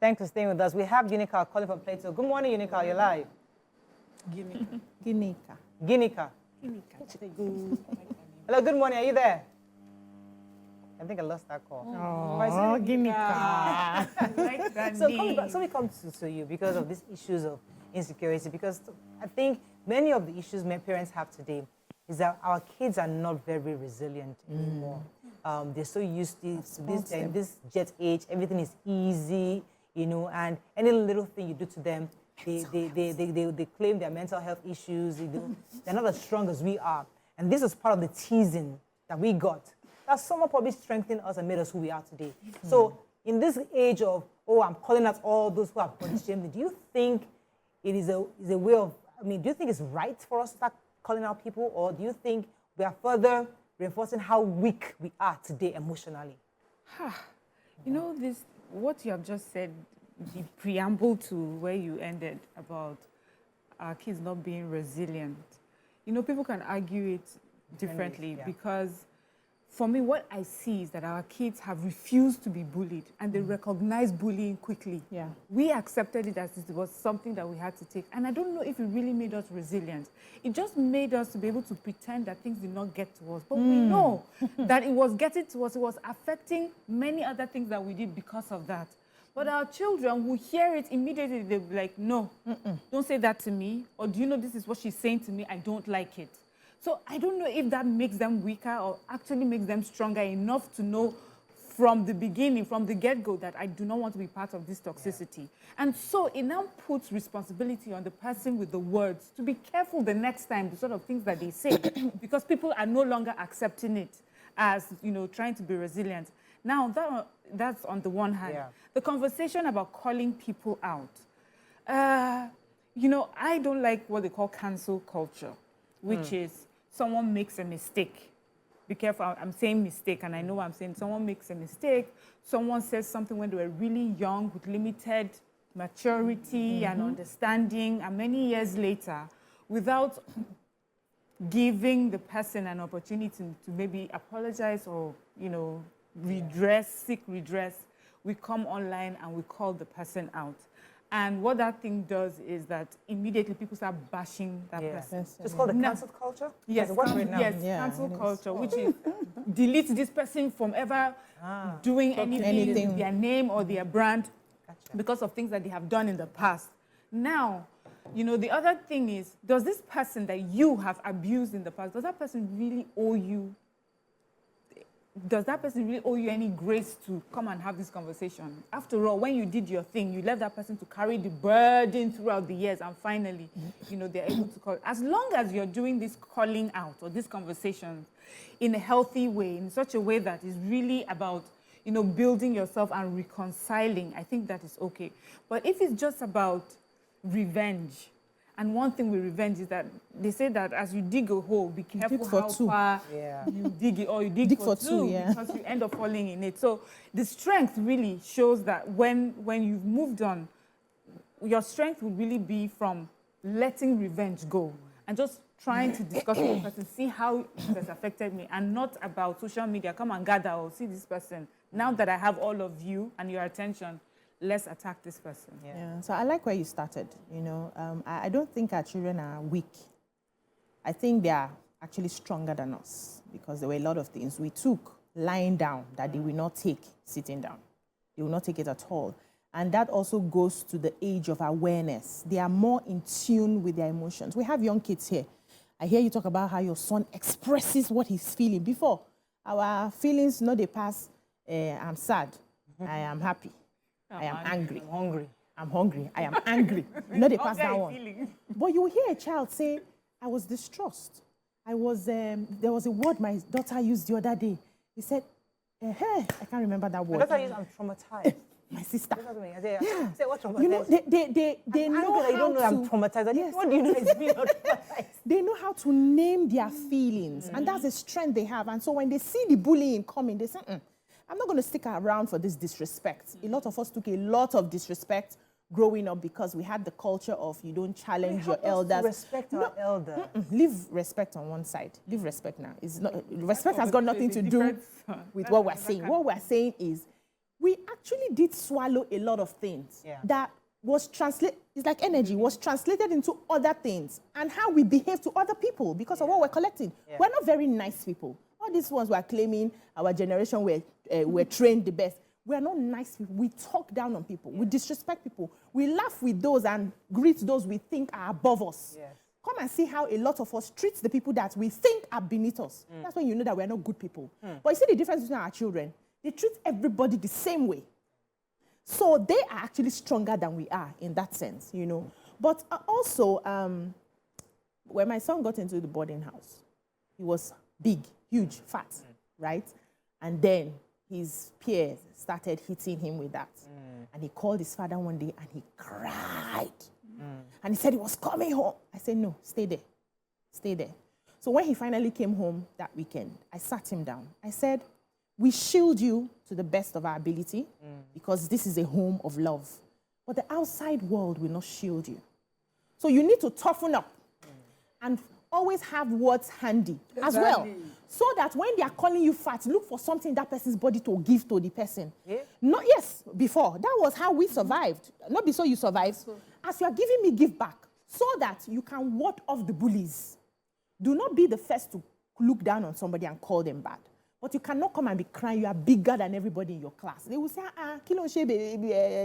Thanks for staying with us. We have Ginika calling from Plato. Good morning, Ginika. You're live. Ginika. Hello, good morning. Are you there? I think I lost that call. Oh, Ginika. Like that name. So we come to you because of these issues of insecurity, because I think many of the issues my parents have today is that our kids are not very resilient anymore. They're so used to this jet age, everything is easy, you know, and any little thing you do to them, they claim their mental health issues. They're not as strong as we are. And this is part of the teasing that we got. That someone probably strengthened us and made us who we are today. So in this age of, I'm calling out all those who have body shamed, do you think it is a way of, do you think it's right for us to start calling out people, or do you think we are further reinforcing how weak we are today emotionally? You know, what you have just said, the preamble to where you ended about our kids not being resilient. You know, people can argue it differently because for me, what I see is that our kids have refused to be bullied and they recognize bullying quickly. Yeah. We accepted it as it was something that we had to take. And I don't know if it really made us resilient. It just made us to be able to pretend that things did not get to us. But we know that it was getting to us. It was affecting many other things that we did because of that. But our children will hear it immediately. They'll be like, no, don't say that to me. Or do you know this is what she's saying to me? I don't like it. So I don't know if that makes them weaker or actually makes them stronger enough to know from the beginning, from the get-go, that I do not want to be part of this toxicity. And so it now puts responsibility on the person with the words to be careful the next time, the sort of things that they say, because people are no longer accepting it as, trying to be resilient. Now, that's on the one hand. Yeah. The conversation about calling people out. I don't like what they call cancel culture, which is someone makes a mistake. Be careful, I'm saying mistake, and I know what I'm saying. Someone makes a mistake. Someone says something when they were really young with limited maturity and understanding, and many years later, without giving the person an opportunity to maybe apologize or, seek redress, we come online and we call the person out. And what that thing does is that immediately people start bashing that person. It's called the cancel culture? Yes, cancel culture, which is delete this person from ever doing anything with their name or their brand because of things that they have done in the past. Now, the other thing is, does this person that you have abused in the past, does that person really owe you? Does that person really owe you any grace to come and have this conversation? After all, when you did your thing, you left that person to carry the burden throughout the years, and finally, they're able to call. As long as you're doing this calling out or this conversation in a healthy way, in such a way that is really about, building yourself and reconciling, I think that is okay. But if it's just about revenge, and one thing with revenge is that they say that as you dig a hole, be careful how far you dig it, or you dig for two because you end up falling in it. So the strength really shows that when you've moved on, your strength will really be from letting revenge go and just trying to discuss with the person, see how it has affected me, and not about social media. Come and gather or see this person. Now that I have all of you and your attention, let's attack this person. Yeah. So I like where you started. I don't think our children are weak. I think they are actually stronger than us, because there were a lot of things we took lying down that they will not take sitting down. They will not take it at all. And that also goes to the age of awareness. They are more in tune with their emotions. We have young kids here. I hear you talk about how your son expresses what he's feeling. Before, our feelings, they pass, I'm sad, I am happy. I am angry. I'm hungry. I am angry. They pass that one. But you will hear a child say, I was distressed. There was a word my daughter used the other day. He said, I can't remember that word. My daughter used, I'm traumatized. My sister. Say, what traumatized? They know how you don't know I'm traumatized. Yes. What do you know is being traumatized? They know how to name their feelings. And that's a strength they have. And so when they see the bullying coming, they say, I'm not going to stick around for this disrespect. A lot of us took a lot of disrespect growing up because we had the culture of you don't challenge your elders. Respect our elders. Leave respect on one side. Leave respect now. Respect has got nothing to do with what we're saying. What we're saying is we actually did swallow a lot of things that was translated, it's like energy, was translated into other things and how we behave to other people because of what we're collecting. We're not very nice people. All these ones were claiming our generation were trained the best. We are not nice people. We talk down on people. We disrespect people. We laugh with those and greet those we think are above us. Come and see how a lot of us treat the people that we think are beneath us. That's when you know that we're not good people. But you see the difference between our children. They treat everybody the same way. So they are actually stronger than we are in that sense, But also, when my son got into the boarding house, he was big, huge, fat, right? And then his peers started hitting him with that. And he called his father one day and he cried. And he said he was coming home. I said, no, stay there. Stay there. So when he finally came home that weekend, I sat him down. I said, we shield you to the best of our ability because this is a home of love. But the outside world will not shield you. So you need to toughen up. And always have words handy as well. So that when they are calling you fat, look for something in that person's body to give to the person. Yeah. Not, yes, before. That was how we survived. Not before you survived. As you are giving me, give back. So that you can ward off the bullies. Do not be the first to look down on somebody and call them bad. But you cannot come and be crying. You are bigger than everybody in your class. They will say,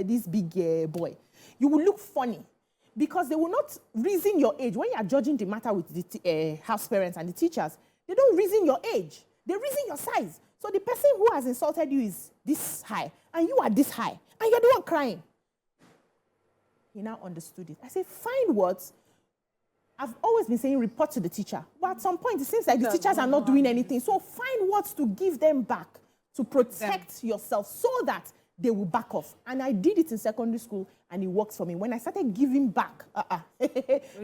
this big boy. You will look funny. Because they will not reason your age. When you are judging the matter with the house parents and the teachers, they don't reason your age. They reason your size. So the person who has insulted you is this high, and you are this high, and you're the one crying. He now understood it. I said, find words. I've always been saying report to the teacher. But at some point, it seems like the teachers are not doing anything. So find words to give them back, to protect yourself so that they will back off. And I did it in secondary school, and it works for me. When I started giving back,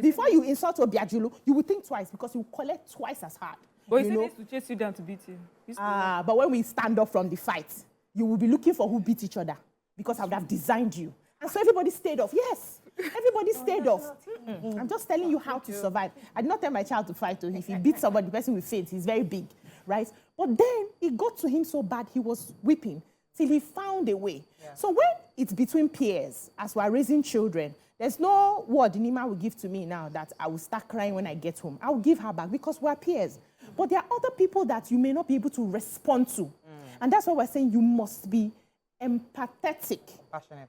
before you insult Obiajulu, you will think twice because you will collect twice as hard. But you used to chase you down to beat you. But when we stand up from the fight, you will be looking for who beat each other because I would have designed you. And so everybody stayed off. Yes, everybody stayed off. I'm just telling you how to survive. I did not tell my child to fight. If he beats somebody, the person will faint. He's very big, right? But then it got to him so bad, he was weeping. Till he found a way. Yeah. So when it's between peers, as we're raising children, there's no word Nima will give to me now that I will start crying when I get home. I will give her back because we're peers. But there are other people that you may not be able to respond to. And that's why we're saying you must be empathetic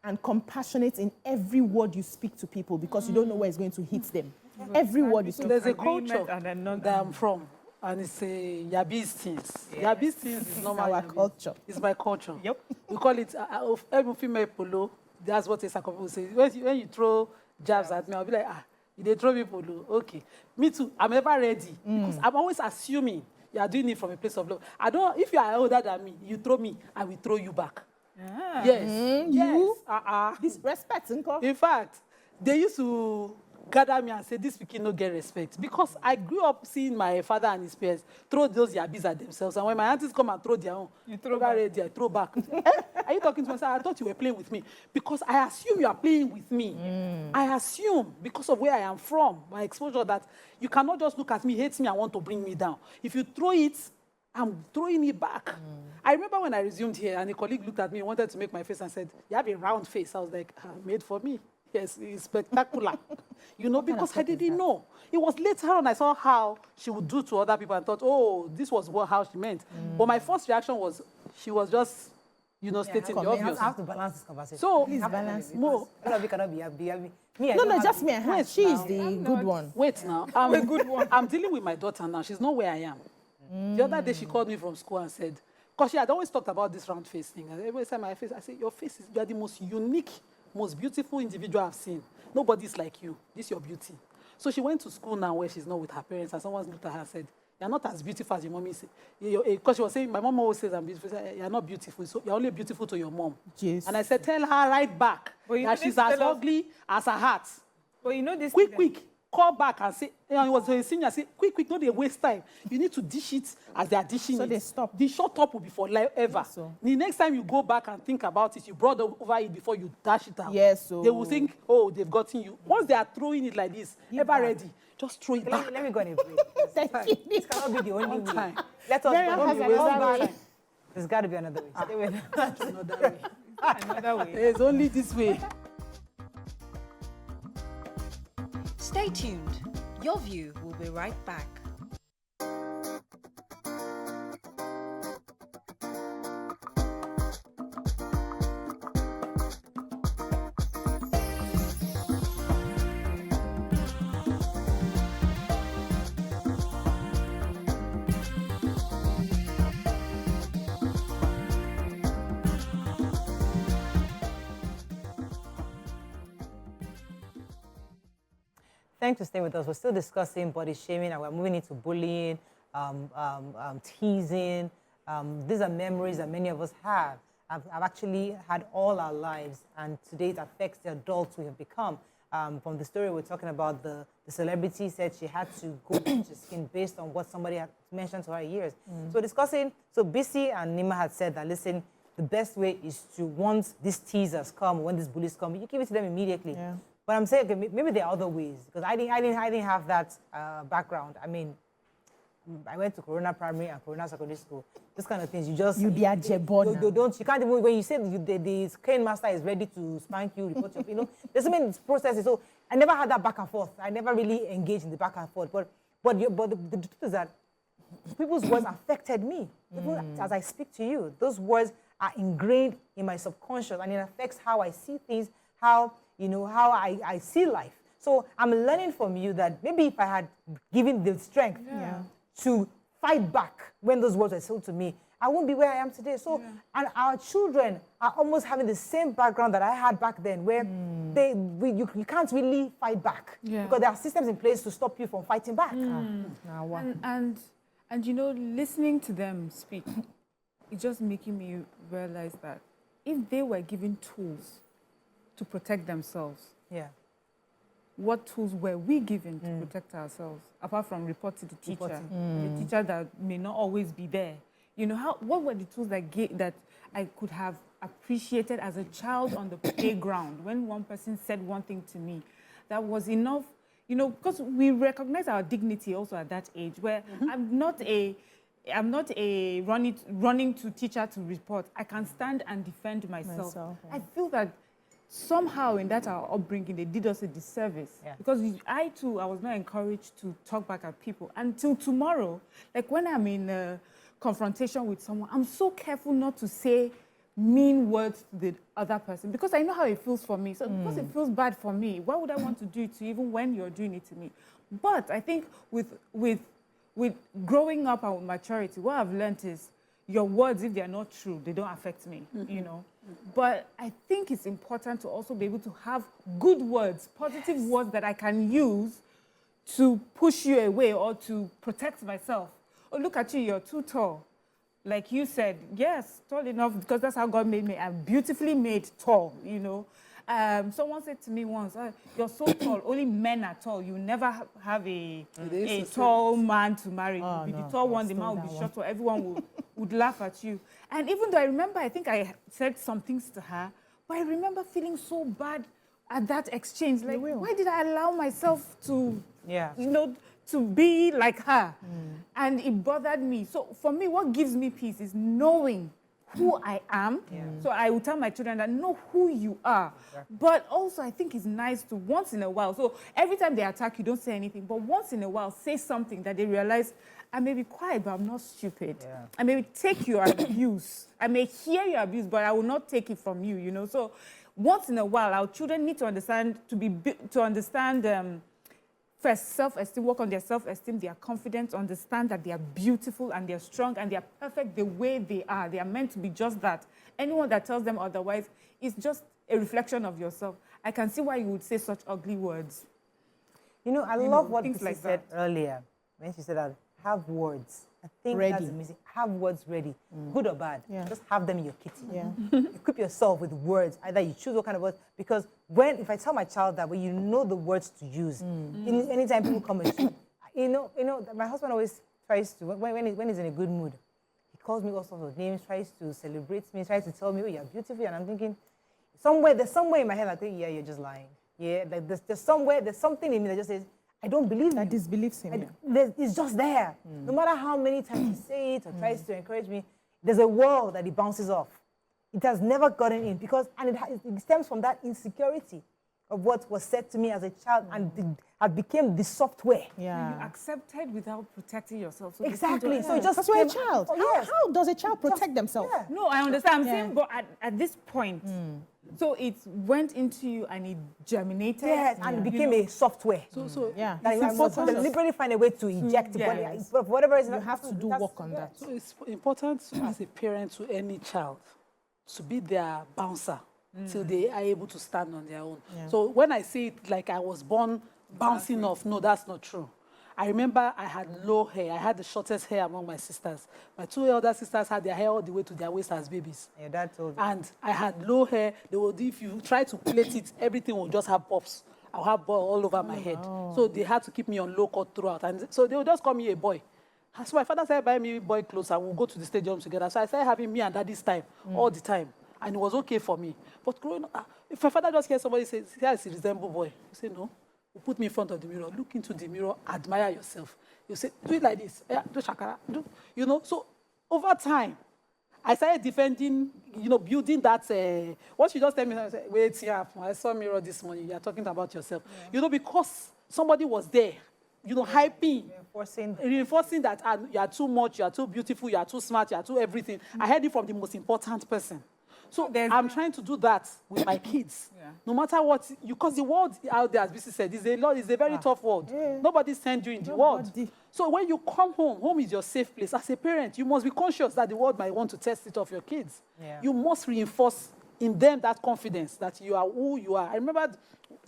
and compassionate in every word you speak to people because you don't know where it's going to hit them. Every word you speak. There's a culture that I'm from. And it's a Yabis things. Yes. Yabis things is not our culture. It's my culture. Yep. We call it female polo. That's what a couple say. When you throw jabs at me, I'll be like, they throw me polo. Okay. Me too. I'm ever ready. Because I'm always assuming you are doing it from a place of love. If you are older than me, you throw me, I will throw you back. Yes. You? Disrespect, uncle. In fact, they used to gather me and say, this pikin no get respect. Because I grew up seeing my father and his peers throw those yabis at themselves. And when my aunties come and throw their own, you throw back. Ready, I throw back. Are you talking to me? I thought you were playing with me. Because I assume you are playing with me. I assume, because of where I am from, my exposure, that you cannot just look at me, hate me, and want to bring me down. If you throw it, I'm throwing it back. I remember when I resumed here, and a colleague looked at me and wanted to make my face and said, you have a round face. I was like, made for me. Yes, it's spectacular. Because I didn't know. It was later on I saw how she would do to other people and thought, oh, this was how she meant. But my first reaction was, she was just, stating the obvious. I have to balance this conversation. So, please balance it. More. Cannot be happy. No, just me and her. She is the good one. Wait now. I'm dealing with my daughter now. She's not where I am. The other day she called me from school and said, because she had always talked about this round face thing. And every time my face, I said, you are the most unique, most beautiful individual I've seen. Nobody's like you. This is your beauty. So she went to school now where she's not with her parents, and someone looked at her and said, you're not as beautiful as your mommy said. Because she was saying, my mom always says I'm beautiful. Said, you're not beautiful. So you're only beautiful to your mom. Yes. And I said, tell her right back that she's as ugly as her heart. But you know this. Quick. Call back and say, it was a senior, say, quick, don't they waste time. You need to dish it as they are dishing it. So they stop. The short top will be for life ever. So. The next time you go back and think about it, you brought over it before you dash it out. Yes. So they will think, oh, they've gotten you. Once they are throwing it like this, ready, just throw it back. Let me go on a break. This cannot be the only way. Let us go. There's got to be another way. Another way. Another way. There's only this way. Stay tuned. Your View will be right back. Thanks for staying with us. We're still discussing body shaming, and we're moving into bullying, teasing. These are memories that many of us have. I've actually had all our lives, and today it affects the adults we have become. From the story we're talking about, the celebrity said she had to go to skin based on what somebody had mentioned to her years. So discussing, so Bisi and Nima had said that, listen, the best way is to, once these teasers come, when these bullies come, you give it to them immediately. Yeah. But I'm saying, okay, maybe there are other ways, because I didn't have that background. I mean, I went to Corona Primary and Corona Secondary School. This kind of things, you just... You be a jebon. You can't even, when you say the cane master is ready to spank you, report your, there's so many processes. So I never had that back and forth. I never really engaged in the back and forth. But the truth is that people's words affected me. Even as I speak to you, those words are ingrained in my subconscious, and it affects how I see things, how I see life. So I'm learning from you that maybe if I had given the strength to fight back when those words were told to me, I won't be where I am today. So, and our children are almost having the same background that I had back then, where you can't really fight back because there are systems in place to stop you from fighting back. And listening to them speak, it's just making me realize that if they were given tools to protect themselves, what tools were we given to protect ourselves, apart from report to the teacher, the teacher that may not always be there? What were the tools that I could have appreciated as a child on the playground when one person said one thing to me that was enough, because we recognize our dignity also at that age, where I'm not a running to teacher to report. I can stand and defend myself. I feel that somehow in that our upbringing, they did us a disservice. Because I was not encouraged to talk back at people until tomorrow. Like when I'm in a confrontation with someone, I'm so careful not to say mean words to the other person because I know how it feels for me. So because it feels bad for me, why would I want to do it to you even when you're doing it to me? But I think with growing up and with maturity, what I've learned is your words, if they're not true, they don't affect me, But I think it's important to also be able to have good words, positive words that I can use to push you away or to protect myself. Oh, look at you, you're too tall. Like you said, yes, tall enough, because that's how God made me. I'm beautifully made tall, Someone said to me once, you're so tall, only men are tall. You never have a tall man to marry. You'll be the tall one, the man will be short, so everyone would laugh at you. And even though I remember, I think I said some things to her, but I remember feeling so bad at that exchange. Like, why did I allow myself to, to be like her? And it bothered me. So for me, what gives me peace is knowing who I am. So I will tell my children that know who you are. But also I think it's nice to once in a while. So every time they attack you, don't say anything. But once in a while, say something that they realize, I may be quiet, but I'm not stupid. I may take your abuse. I may hear your abuse, but I will not take it from you, So once in a while, our children need to understand, first, self-esteem, work on their self-esteem, their confidence, understand that they are beautiful and they're strong and they're perfect the way they are. They are meant to be just that. Anyone that tells them otherwise is just a reflection of yourself. I can see why you would say such ugly words. I love what she said earlier when she said that have words. I think that's amazing. Have words ready, good or bad. Just have them in your kitty. Equip yourself with words. Either you choose what kind of words, because if I tell my child that, you know the words to use. Anytime people come at you, my husband always tries to, when he's in a good mood, he calls me all sorts of names, tries to celebrate me, tries to tell me, oh, you're beautiful, and I'm thinking, there's somewhere in my head I think, you're just lying. Like there's something in me that just says, I don't believe that disbelieves him. It's just there. No matter how many times he says it or tries to encourage me, there's a wall that he bounces off. It has never gotten in it stems from that insecurity of what was said to me as a child and it became the software. You accepted without protecting yourself. So exactly. So it just because we're a child. How does a child protect themselves? No, I understand. I'm saying, but at this point, so it went into you and it germinated. Yes, and it became a software. Like I must deliberately find a way to eject it. But whatever it is, you have to do work on that. So it's important as a parent to any child to be their bouncer till they are able to stand on their own. So when I say it like I was born bouncing off, no, that's not true. I remember I had low hair. I had the shortest hair among my sisters. My two elder sisters had their hair all the way to their waist as babies. Your dad told you. And I had low hair. If you try to plait it, everything will just have pops. I'll have ball all over my head. So they had to keep me on low cut throughout. And so they would just call me a boy. So my father started buying me boy clothes and we'll go to the stadium together. So I started having me and daddy's time all the time. and it was okay for me. But growing up, if my father just hears somebody say, "Yes, he resembles boy," you say, "No." You put me in front of the mirror, look into the mirror, admire yourself. You say, "Do it like this, yeah, do shakara, do," you know. So over time, I started defending, you know, building that. Once you just tell me, I say, "Wait, yeah, I saw a mirror this morning. You are talking about yourself," you know, because somebody was there, you know, hyping, reinforcing that you are too much, you are too beautiful, you are too smart, you are too everything. I heard it from the most important person. So I'm trying to do that with my kids. No matter what, because the world out there, as BC said, is a very tough world. Nobody sends you in the world. So when you come home, home is your safe place. As a parent, you must be conscious that the world might want to test it of your kids. You must reinforce in them that confidence that you are who you are. I remember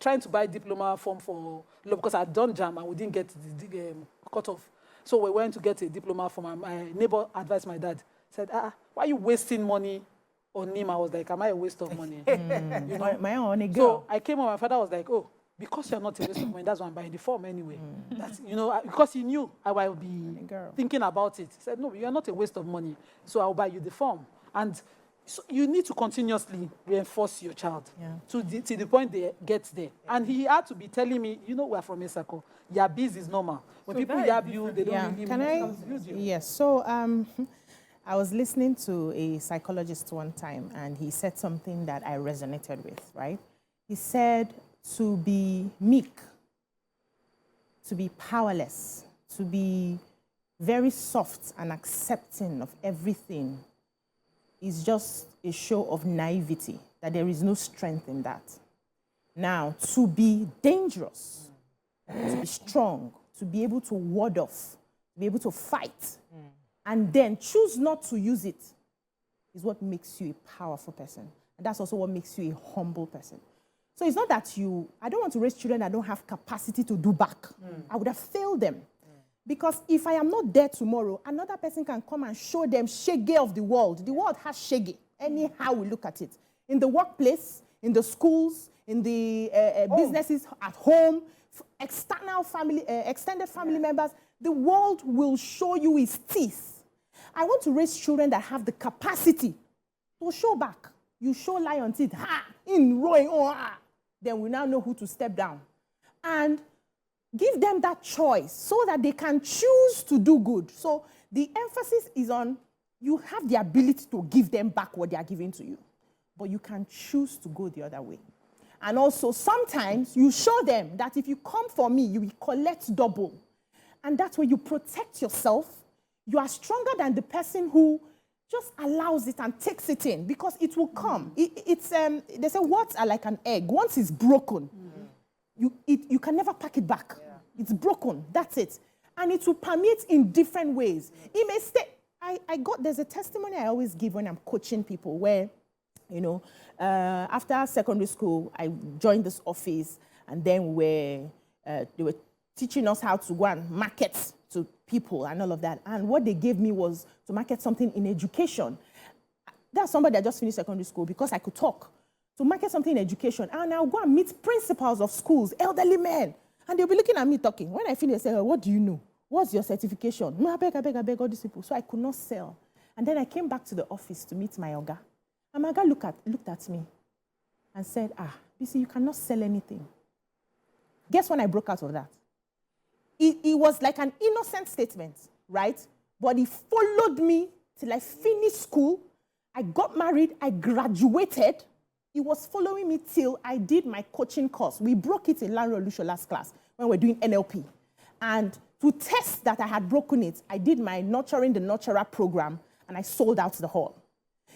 trying to buy diploma form for, because I'd done JAM and we didn't get the cutoff. So we went to get a diploma form, and my neighbor advised my dad, said, "Why are you wasting money on him?" I was like, "Am I a waste of money?" You know? My only girl. So I came home, my father was like, "Oh, because you're not a waste of money, that's why I'm buying the form anyway." That's, you know, because he knew I will be thinking about it. He said, "No, you're not a waste of money, so I'll buy you the form." And so you need to continuously reinforce your child to the point they get there. And he had to be telling me, you know, we're from a circle. Your biz is normal. When people yab you, they don't really use you. Yes. So I was listening to a psychologist one time, and he said something that I resonated with, right? He said to be meek, to be powerless, to be very soft and accepting of everything is just a show of naivety, that there is no strength in that. Now, to be dangerous, to be strong, to be able to ward off, to be able to fight, and then choose not to use it is what makes you a powerful person. And that's also what makes you a humble person. So it's not that I don't want to raise children that don't have capacity to do back. I would have failed them. Because if I am not there tomorrow, another person can come and show them shege of the world. The world has shege, anyhow we look at it. In the workplace, in the schools, in the businesses at home, extended family members, the world will show you its teeth. I want to raise children that have the capacity to show back. You show lion teeth, in rowing, then we now know who to step down. And give them that choice so that they can choose to do good. So the emphasis is on you have the ability to give them back what they are giving to you, but you can choose to go the other way. And also sometimes you show them that if you come for me, you will collect double. And that's where you protect yourself. You are stronger than the person who just allows it and takes it in, because it will come. They say words are like an egg. Once it's broken, you can never pack it back. It's broken. That's it. And it will permeate in different ways. It may stay. There's a testimony I always give when I'm coaching people where, you know, after secondary school, I joined this office, and then they were teaching us how to go and market to people and all of that. And what they gave me was to market something in education. That's somebody that just finished secondary school, because I could talk. To market something in education, and I'll go and meet principals of schools, elderly men, and they'll be looking at me talking. When I finish, they say, "What do you know? What's your certification?" No, I beg, all these people. So I could not sell. And then I came back to the office to meet my Oga. And my Oga looked at me and said, BC, you cannot sell anything. Guess when I broke out of that? It was like an innocent statement, right? But it followed me till I finished school. I got married. I graduated. It was following me till I did my coaching course. We broke it in Larry Olushola's class when we were doing NLP. And to test that I had broken it, I did my Nurturing the Nurturer program, and I sold out the hall.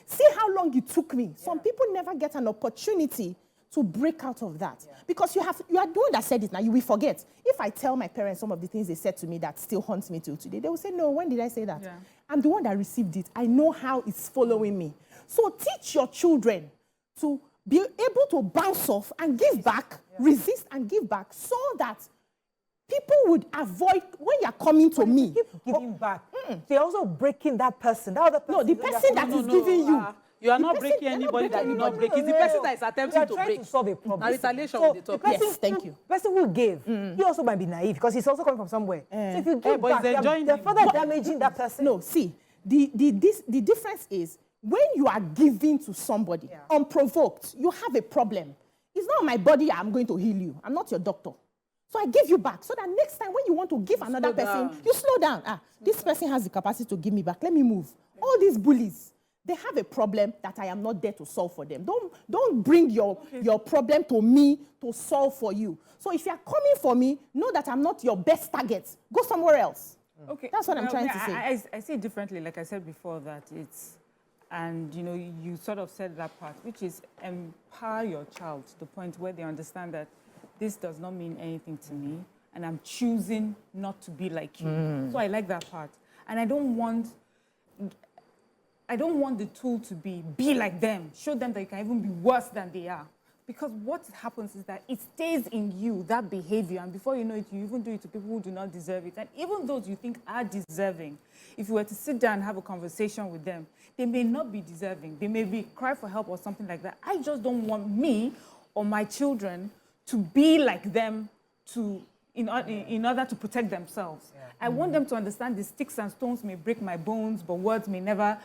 See how long it took me. Some people never get an opportunity to break out of that. Because you are the one that said it now, you will forget. If I tell my parents some of the things they said to me that still haunts me till today, they will say, "No, when did I say that?" I'm the one that received it. I know how it's following me. So teach your children to be able to bounce off and give back, resist and give back, so that people would avoid when you're coming to me. Keep giving back. They're also breaking that person. That other person. No, the person that is giving you. You are not breaking anybody that you not break. It's the person that is attempting to break. To solve a problem. Now, retaliation with the top. Yes, thank you. The person who gave, he also might be naive, because he's also coming from somewhere. So if you give but back, he's enjoying they're further damaging that person. No, see, the difference is when you are giving to somebody unprovoked, you have a problem. It's not my body I'm going to heal you. I'm not your doctor. So I give you back so that next time when you want to give another person, you slow down. This person has the capacity to give me back. Let me move. All these bullies, they have a problem that I am not there to solve for them. Don't bring your problem to me to solve for you. So if you are coming for me, know that I'm not your best target. Go somewhere else. Okay. That's what I'm trying to say. I see it differently. Like I said before, that it's, and you know, you sort of said that part, which is empower your child to the point where they understand that this does not mean anything to me, and I'm choosing not to be like you. So I like that part. And I don't want the tool to be like them. Show them that you can even be worse than they are. Because what happens is that it stays in you, that behavior, and before you know it, you even do it to people who do not deserve it. And even those you think are deserving, if you were to sit down and have a conversation with them, they may not be deserving. They may be cry for help or something like that. I just don't want me or my children to be like them in order to protect themselves. Yeah. I want them to understand the sticks and stones may break my bones, but words may never,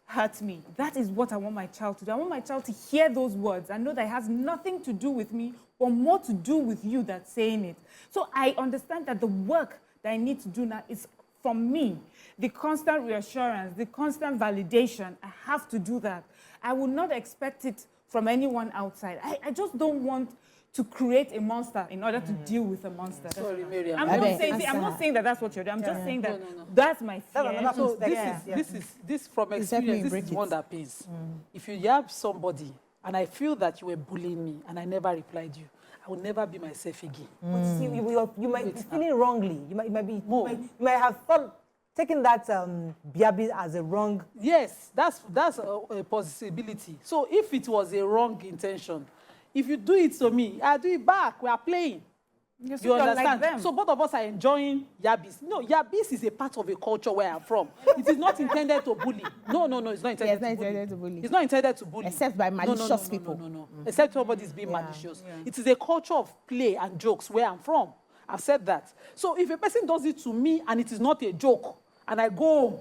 hurt me. That is what I want my child to do. I want my child to hear those words and know that it has nothing to do with me, but more to do with you that's saying it. So I understand that the work that I need to do now is from me. The constant reassurance, the constant validation, I have to do that. I will not expect it from anyone outside. I just don't want to create a monster in order to deal with a monster. Sorry, Miriam. I'm not saying that that's what you're doing. I'm just saying that that's my fear. So this from experience, this is one that pains. If you have somebody, and I feel that you were bullying me, and I never replied you, I will never be myself again. But see, you might be feeling wrongly. You might have taken that biabi as a wrong. Yes, that's a possibility. So if it was a wrong intention, if you do it to me, I do it back. We are playing. Yes, you understand? Like so both of us are enjoying yabis. No, yabis is a part of a culture where I'm from. It is not intended to bully. No, it's not intended to bully. It's not intended to bully. Except by malicious people. No. Except somebody is being malicious. Yeah. It is a culture of play and jokes where I'm from. I've said that. So if a person does it to me and it is not a joke, and I go home,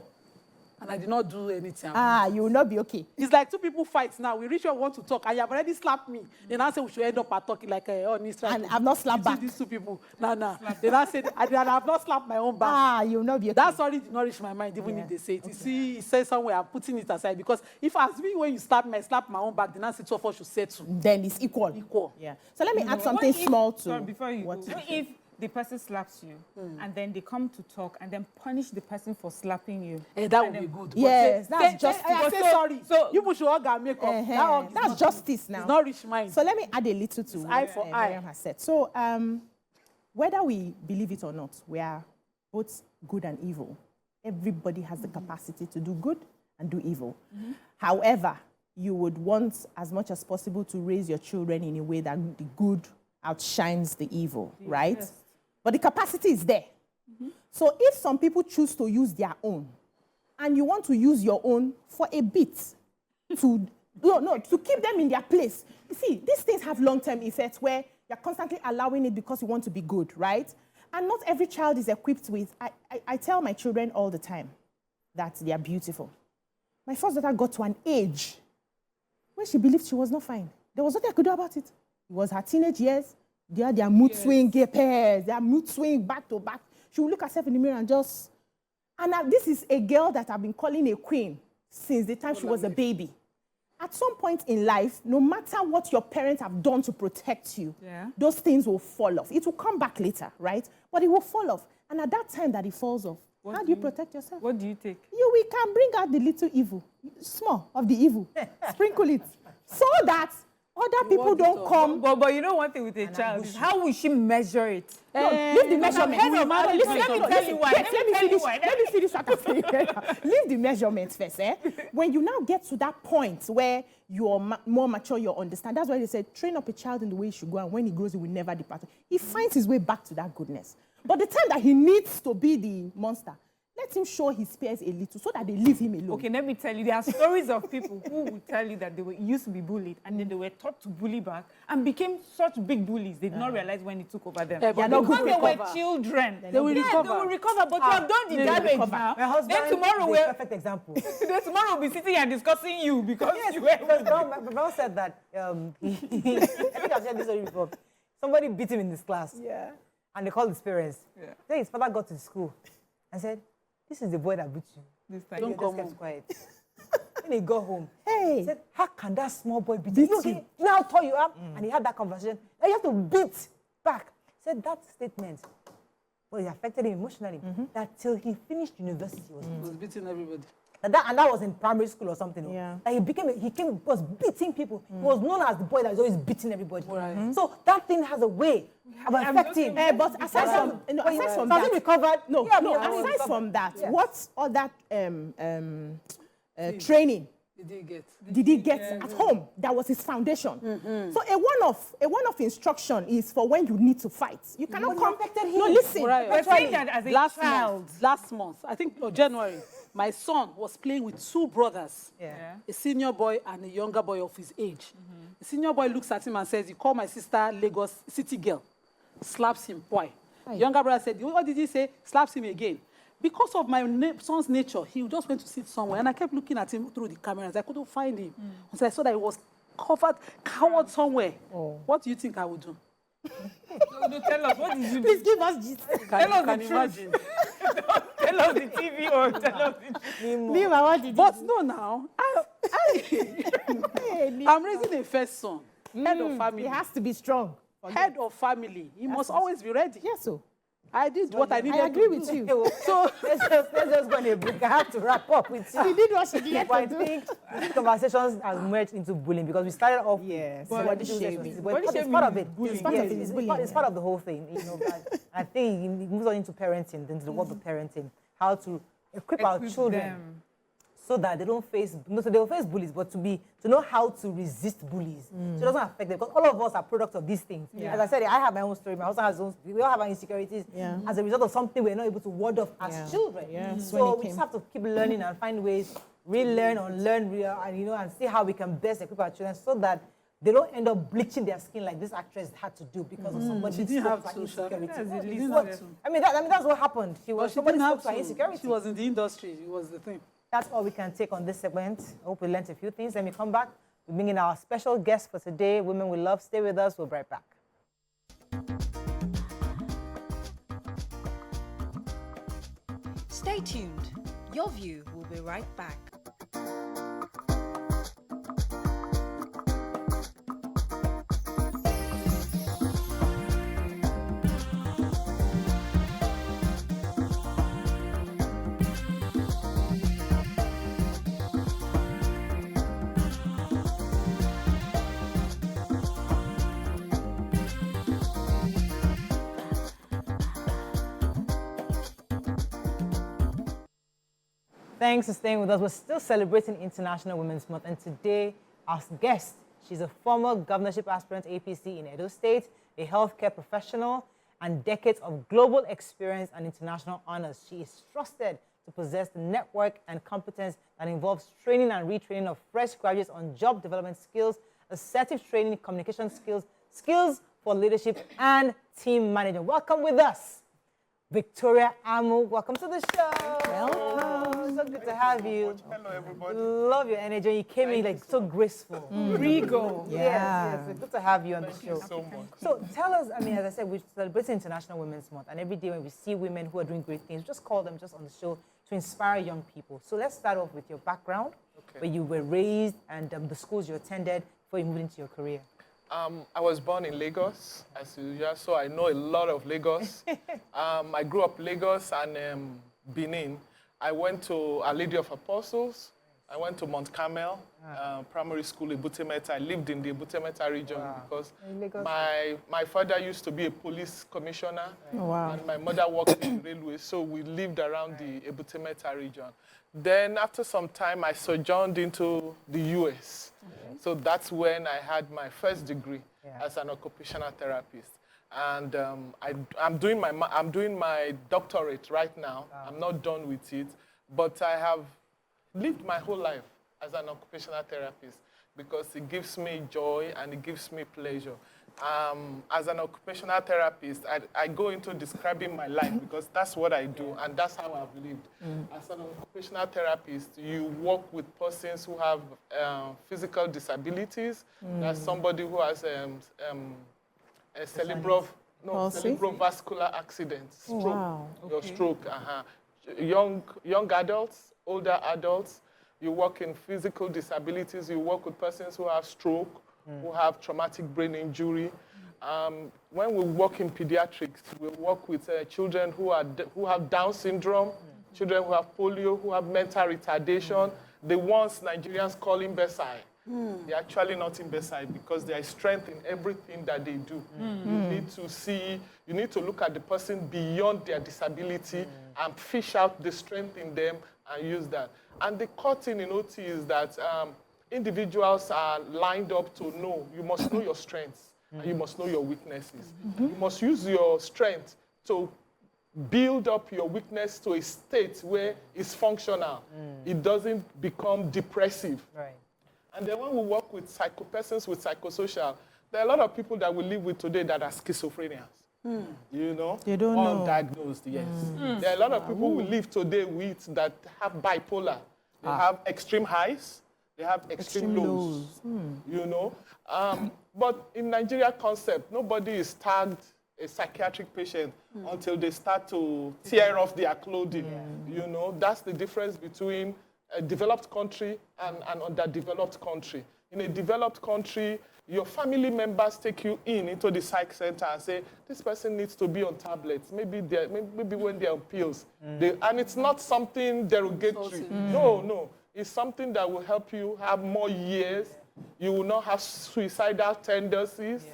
and I did not do anything. You will not be okay. It's like two people fight now. We reach where we want to talk, and you have already slapped me. Then I say we should end up at talking like and I've not slapped back. These two people. No. Then I said I have not slapped my own back. You will not be okay. That sorry did not reach my mind, even if they say it. You see, it says somewhere I'm putting it aside because if as me when you slap my own back, then I say two of us should settle. Then it's equal. Equal. Yeah. So let me add something small to. Sorry, before you go. What if the person slaps you, and then they come to talk, and then punish the person for slapping you? That would be good. Yes, that's justice. I say sorry. So you should all get make up. That's justice now. It's not reach mine. So let me add a little to eye for eye. Miriam has said. So whether we believe it or not, we are both good and evil. Everybody has the capacity to do good and do evil. However, you would want as much as possible to raise your children in a way that the good outshines the evil, right? Yes. But the capacity is there. So if some people choose to use their own, and you want to use your own for a bit, to keep them in their place. You see, these things have long-term effects where you're constantly allowing it because you want to be good, right? And not every child is equipped with, I tell my children all the time that they are beautiful. My first daughter got to an age when she believed she was not fine. There was nothing I could do about it. It was her teenage years. They had their mood swing, gay pairs, their mood swing back to back. She would look herself in the mirror and just... And now this is a girl that I've been calling a queen since the time she was a baby. At some point in life, no matter what your parents have done to protect you, those things will fall off. It will come back later, right? But it will fall off. And at that time that it falls off, how do you protect yourself? What do you take? We can bring out the little evil, small of the evil, sprinkle it, so that other people don't come. But you know one thing with a child is how will she measure it? No, leave the measurement. Let me finish what I'm saying. Leave the measurements first. When you now get to that point where you're more mature, you understand. That's why they say train up a child in the way he should go, and when he grows, he will never depart. He finds his way back to that goodness. But the time that he needs to be the monster, Let him show his peers a little so that they leave him alone. Okay, let me tell you, there are stories of people who will tell you that used to be bullied and then they were taught to bully back and became such big bullies. They did not realize when it took over them. Yeah, but because they were children. They will recover. They will recover, but you have done the damage now. My husband Then tomorrow is a perfect example. then tomorrow we'll be sitting and discussing you because Yes, you were... because my mom said that, I think I've shared this story before. Somebody beat him in this class. Yeah. And they called his parents. Yeah. Then his father got to school and said, "This is the boy that beat you." This time. Don't come kept quiet. When he got home, Hey. he said, "How can that small boy beat you? You know how tall you are?" And he had that conversation. And you have to beat back. He said that statement, well, it affected him emotionally. That till he finished university, he was beating everybody. And that was in primary school or something. Yeah. That he was beating people. He was known as the boy that was always beating everybody. Right. So that thing has a way of affecting. But aside from, aside from Has that, he recovered? no, Yeah, no. has he Aside recovered? from that, Yes. what other training did he get at home? That was his foundation. So a one-off instruction is for when you need to fight. You cannot come. No, listen. Right. We're saying that as a child. Last month, I think January, my son was playing with two brothers, Yeah. a senior boy and a younger boy of his age. The senior boy looks at him and says, "You call my sister Lagos City girl," slaps him. Why? The younger brother said, "What did he say?" Slaps him again. Because of my son's nature, he just went to sit somewhere, and I kept looking at him through the cameras. I couldn't find him. So I saw that he was covered somewhere. What do you think I would do? No, tell us, what did you do? Please give us gist. Tell us Can the you truth. imagine? Tell us the TV or tell us the truth. Lima, what did But no, now, I'm raising a first son, head of family. He has to be strong. Head of family. He must always be ready. Yes, so. I did what I needed I agree to with do. you. So let's just go on a break. I have to wrap up with you. She did what she needed But I to do. think these conversations have merged into bullying because we started off Yes, with body issues, shaming. but Body it's shaming part of is it. bullying. It's Part of yes, it is it's bullying, part- it's part of the whole thing. But I think it moves on into parenting, into the world of parenting, how to equip our children them. so that they don't face, so they'll face bullies, but to know how to resist bullies. So it doesn't affect them, because all of us are products of these things. As I said, I have my own story, my husband has his own, we all have our insecurities as a result of something we're not able to ward off as children. So we just have to keep learning and find ways, relearn, unlearn, and see how we can best equip our children so that they don't end up bleaching their skin like this actress had to do because of somebody She didn't spoke have to to, Sha. insecurity. That's the She least didn't of have it. to. I mean, that's what happened. But she Somebody didn't spoke have to her to. insecurity. She was in the industry. It was the thing. That's all we can take on this segment. I hope we learned a few things. Let me come back. We bring in our special guest for today, Women We Love. Stay with us. We'll be right back. Stay tuned. Your View will be right back. Thanks for staying with us. We're still celebrating International Women's Month, and today, our guest, she's a former governorship aspirant APC in Edo State, a healthcare professional, and decades of global experience and international honors. She is trusted to possess the network and competence that involves training and retraining of fresh graduates on job development skills, assertive training, communication skills, skills for leadership, and team management. Welcome with us, Victoria Amu. Welcome to the show. Welcome. So good to have you. Hello, everybody. Love your energy. You came in like so graceful. Regal. Yes. Good to have you on the show. So much. So tell us, I mean, as I said, we're celebrating International Women's Month, and every day when we see women who are doing great things, we just call them just on the show to inspire young people. So let's start off with your background, where you were raised, and the schools you attended before you moved into your career. I was born in Lagos, as usual, so I know a lot of Lagos. I grew up Lagos and Benin. I went to Our Lady of Apostles. I went to Mount Carmel Primary School in Butemeta. I lived in the Butemeta region because my father used to be a police commissioner, and my mother worked in the railway, so we lived around the Butemeta region. Then after some time, I sojourned into the US. So that's when I had my first degree as an occupational therapist. And I'm doing my doctorate right now. Wow. I'm not done with it, but I have lived my whole life as an occupational therapist because it gives me joy and it gives me pleasure. As an occupational therapist, I go into describing my life because that's what I do and that's how I've lived. As an occupational therapist, you work with persons who have physical disabilities. That's somebody who has a cerebrovascular accident, stroke, wow. your stroke. Young adults, older adults. You work in physical disabilities. You work with persons who have stroke, who have traumatic brain injury. When we work in pediatrics, we work with children who have Down syndrome, children who have polio, who have mental retardation, the ones Nigerians call imbecile. They're actually not imbecile because there is strength in everything that they do. You need to look at the person beyond their disability and fish out the strength in them and use that. And the core thing in OT is that individuals are lined up to know. You must know your strengths and you must know your weaknesses. You must use your strength to build up your weakness to a state where it's functional. It doesn't become depressive. Right. And then when we work with persons with psychosocial, there are a lot of people that we live with today that are schizophrenics. You know? They don't know. Undiagnosed, yes. There are a lot of people we live today with that have bipolar. They have extreme highs, they have extreme lows. You know? But in Nigeria concept, nobody is tagged a psychiatric patient until they start to tear off their clothing. You know? That's the difference between a developed country and an underdeveloped country. In a developed country, your family members take you into the psych center and say, this person needs to be on tablets. Maybe when they're on pills. And it's not something derogatory. No. It's something that will help you have more years. You will not have suicidal tendencies.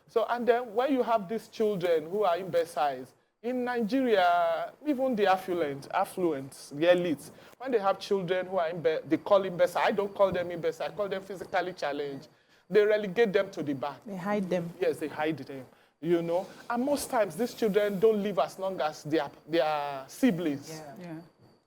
So, and then when you have these children who are imbeciles, in Nigeria, even the affluent, the elites, when they have children who are they call imbecile. I don't call them imbecile. I call them physically challenged. They relegate them to the back. They hide them. Yes, they hide them. You know, and most times these children don't live as long as their siblings.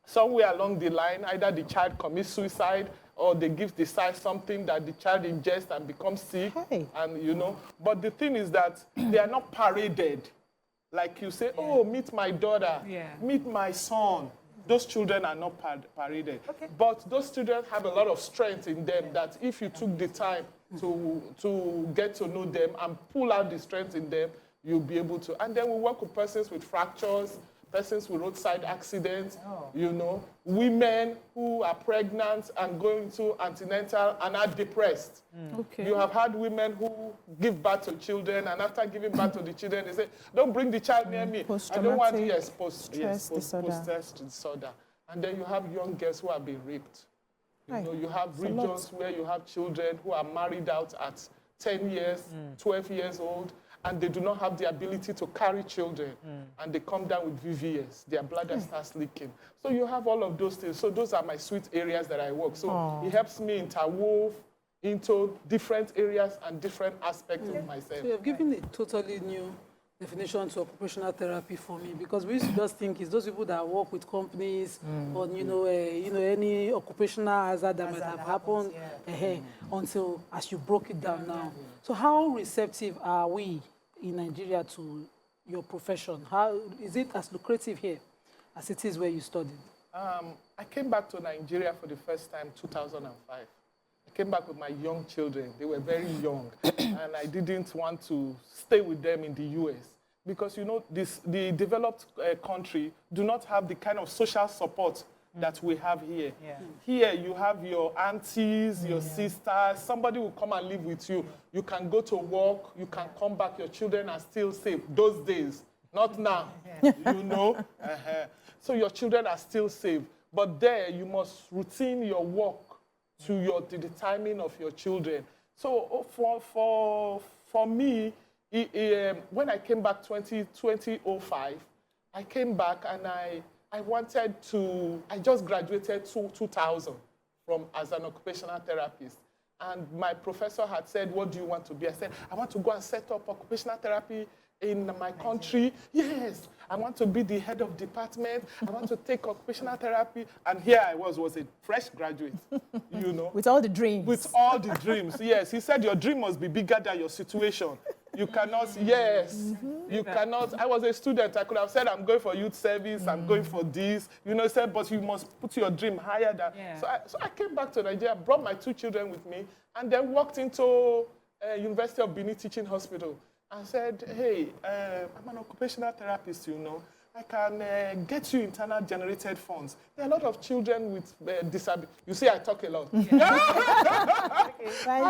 Somewhere along the line, either the child commits suicide or they give the child something that the child ingests and becomes sick. And you know, but the thing is that they are not paraded. Like you say, oh, meet my daughter, meet my son. Those children are not paraded. But those children have a lot of strength in them that if you took the time to get to know them and pull out the strength in them, you'll be able to. And then we work with persons with fractures, persons with roadside accidents, you know, women who are pregnant and going to antenatal and are depressed. You have had women who give birth to children, and after giving birth to the children, they say, don't bring the child near me. I don't want to post-stress disorder. And then you have young girls who have been raped. You know, you have regions where you have children who are married out at 10 years, 12 years old, and they do not have the ability to carry children, and they come down with VVS. Their bladder starts leaking. So you have all of those things. So those are my sweet areas that I work. So it helps me interwove into different areas and different aspects of myself. So you have given a totally new definition to occupational therapy for me, because we used to just think it's those people that work with companies or any occupational hazard that might have happened until as you broke it down now. So how receptive are we in Nigeria to your profession? How is it as lucrative here as it is where you studied? I came back to Nigeria for the first time 2005. I came back with my young children. They were very young, and I didn't want to stay with them in the US because, you know, the developed country do not have the kind of social support that we have here. Here, you have your aunties, your sisters, somebody will come and live with you. You can go to work, you can come back, your children are still safe. Those days, not now, you know. So your children are still safe. But there, you must routine your work to the timing of your children. So for me, when I came back 2005, I came back and I just graduated 2000 as an occupational therapist. And my professor had said, what do you want to be? I said, I want to go and set up occupational therapy in my country. Yes, I want to be the head of department. I want to take occupational therapy. And here I was a fresh graduate, you know. With all the dreams. With all the dreams, yes. He said your dream must be bigger than your situation. You cannot, yes, you cannot. I was a student. I could have said, I'm going for youth service, I'm going for this. You know, he said, but you must put your dream higher than. Yeah. So I came back to Nigeria, brought my 2 children with me, and then walked into University of Benin Teaching Hospital. I said, hey, I'm an occupational therapist, you know. I can get you internal generated funds. There are a lot of children with disability. You see, I talk a lot. I'm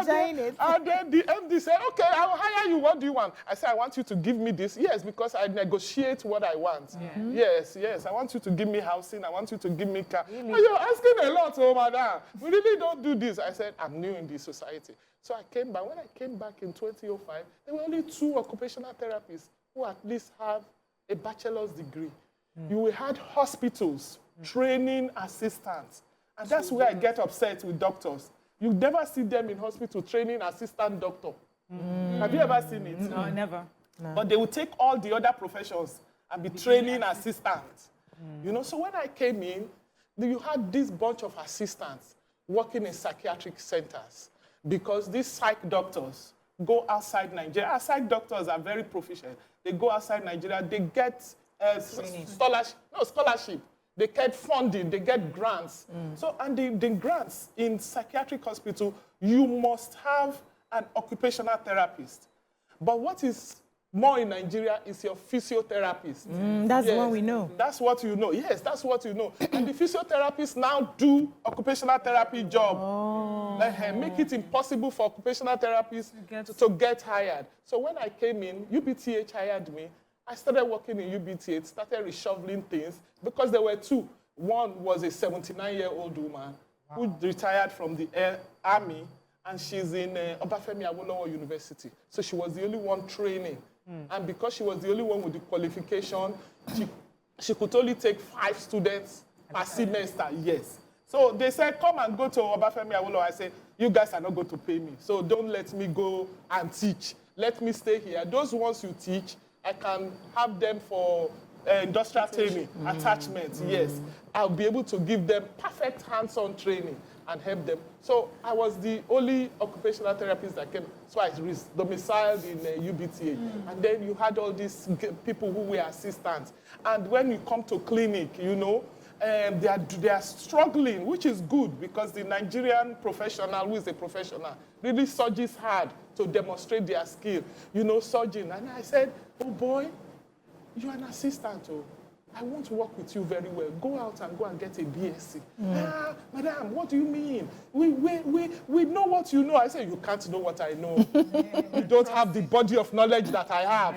enjoying it. And then the MD said, okay, I'll hire you. What do you want? I said, I want you to give me this. Yes, because I negotiate what I want. Yes, I want you to give me housing. I want you to give me car. Really? Oh, you're asking a lot, oh, madam. We really don't do this. I said, I'm new in this society. So I came back. When I came back in 2005, there were only 2 occupational therapists who at least have a bachelor's degree. You had hospitals, training assistants. And that's where I get upset with doctors. You never see them in hospital training assistant doctor. Have you ever seen it? No, never. No. But they will take all the other professions and be training assistants. You know, so when I came in, you had this bunch of assistants working in psychiatric centers because these psych doctors go outside Nigeria. Our psych doctors are very proficient. They go outside Nigeria, they get scholarship, they get funding, they get grants. So, and the grants in psychiatric hospital, you must have an occupational therapist. But what is more in Nigeria is your physiotherapist. That's the one we know. That's what you know. Yes, that's what you know. And the physiotherapists now do occupational therapy job. Make it impossible for occupational therapists to get hired. So when I came in, UBTH hired me. I started working in UBTH, started reshuffling things because there were 2. One was a 79-year-old woman who retired from the army, and she's in Obafemi Awolowo University. So she was the only one training. And because she was the only one with the qualification, she could only take 5 students per semester, yes. So they said, come and go to Obafemi Awolowo. I said, you guys are not going to pay me, so don't let me go and teach. Let me stay here. Those ones you teach, I can have them for industrial training, attachments, yes. I'll be able to give them perfect hands-on training and help them. So I was the only occupational therapist that came. So I was domiciled in UBTA. And then you had all these people who were assistants. And when you come to clinic, you know, they are struggling, which is good because the Nigerian professional, who is a professional, really surges hard to demonstrate their skill, you know, surging. And I said, oh boy, you're an assistant, oh. I want to work with you very well. Go out and go and get a BSc. Ah, madam, what do you mean? We know what you know. I said, you can't know what I know. You don't have the body of knowledge that I have.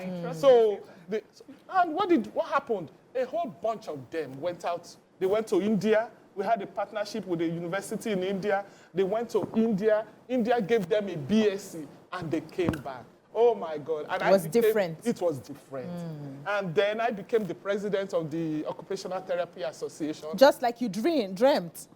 And what happened? A whole bunch of them went out. They went to India. We had a partnership with a university in India. They went to India. India gave them a BSc, and they came back. Oh, my God. And it was different. It was different. And then I became the president of the Occupational Therapy Association. Just like you dreamt.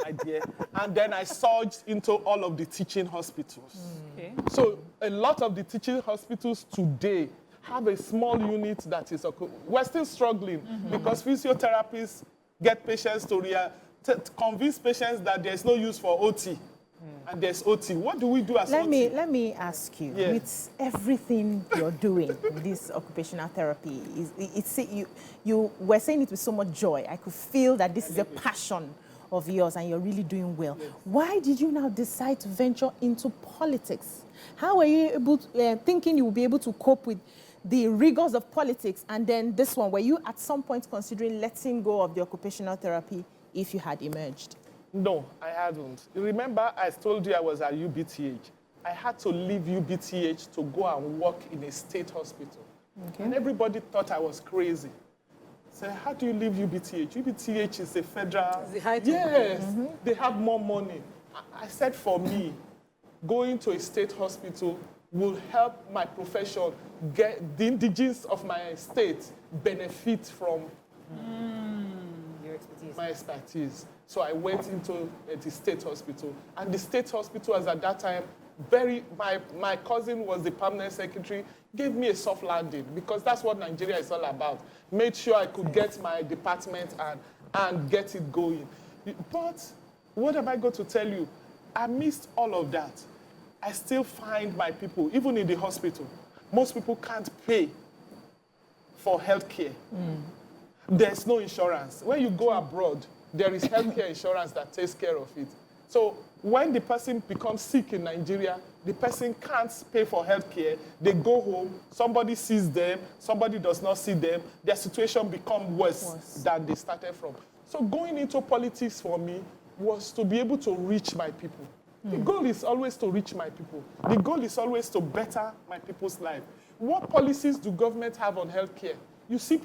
I did. And then I surged into all of the teaching hospitals. Okay. So a lot of the teaching hospitals today have a small unit that is, we're still struggling because physiotherapists get patients to convince patients that there's no use for OT. And there's OT. What do we do as OT? Let me ask you, with everything you're doing in this occupational therapy, you were saying it with so much joy. I could feel that this is a passion of yours and you're really doing well. Yes. Why did you now decide to venture into politics? How were you able to, thinking you would be able to cope with the rigors of politics and then this one? Were you at some point considering letting go of the occupational therapy if you had emerged? No, I hadn't. Remember, I told you I was at UBTH. I had to leave UBTH to go and work in a state hospital. Okay. And everybody thought I was crazy. So how do you leave UBTH? UBTH is a federal... The height yes, they have more money. I said for me, going to a state hospital will help my profession get the indigenes of my state benefit from... Your expertise. my expertise. So I went into the state hospital. And the state hospital was at that time, my cousin was the permanent secretary, gave me a soft landing because that's what Nigeria is all about. Made sure I could get my department and get it going. But what am I going to tell you? I missed all of that. I still find my people, even in the hospital, most people can't pay for healthcare. There's no insurance. When you go abroad, there is healthcare insurance that takes care of it. So when the person becomes sick in Nigeria, the person can't pay for healthcare. They go home, somebody sees them, somebody does not see them. Their situation becomes worse than they started from. So going into politics for me was to be able to reach my people. The goal is always to reach my people. The goal is always to better my people's life. What policies do government have on healthcare? You see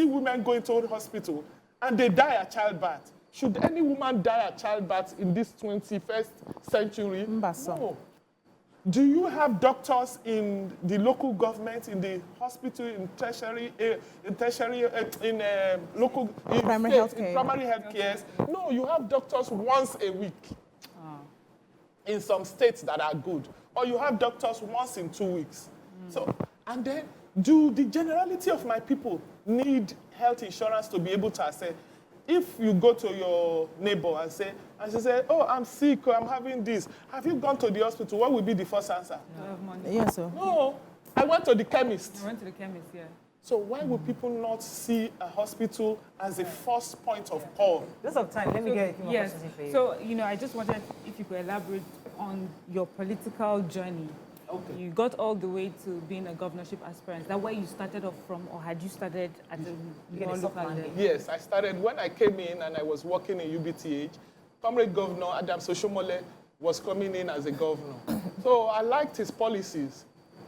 women go into a hospital and they die at childbirth. Should any woman die at childbirth in this 21st century? No. Do you have doctors in the local government, in the hospital, in primary healthcare? No, you have doctors once a week. In some states that are good. Or you have doctors once in 2 weeks. So, and then, do the generality of my people need health insurance to be able to assess? If you go to your neighbor and she say, oh, I'm sick, or I'm having this, have you gone to the hospital? What will be the first answer? No. I have money. Yes, sir. No, I went to the chemist. I went to the chemist, yeah. So why would people not see a hospital as a first point of call? Lots of time. Let me get a few more questions for you. So, I just wanted if you could elaborate on your political journey. Okay. You got all the way to being a governorship aspirant. Is that where you started off from, or had you started at the more local level? Yes, I started when I came in and I was working in UBTH. Comrade Governor Adam Soshomole was coming in as a governor. So I liked his policies.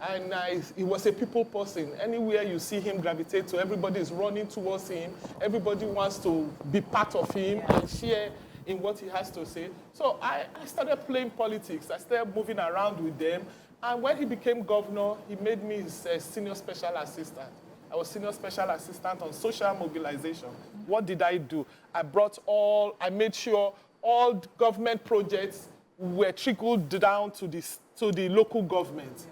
And he was a people person. Anywhere you see him gravitate to, everybody is running towards him. Everybody wants to be part of him and share in what he has to say. So I started playing politics. I started moving around with them. And when he became governor, he made me his senior special assistant. I was senior special assistant on social mobilization. What did I do? I made sure all government projects were trickled down to the local government,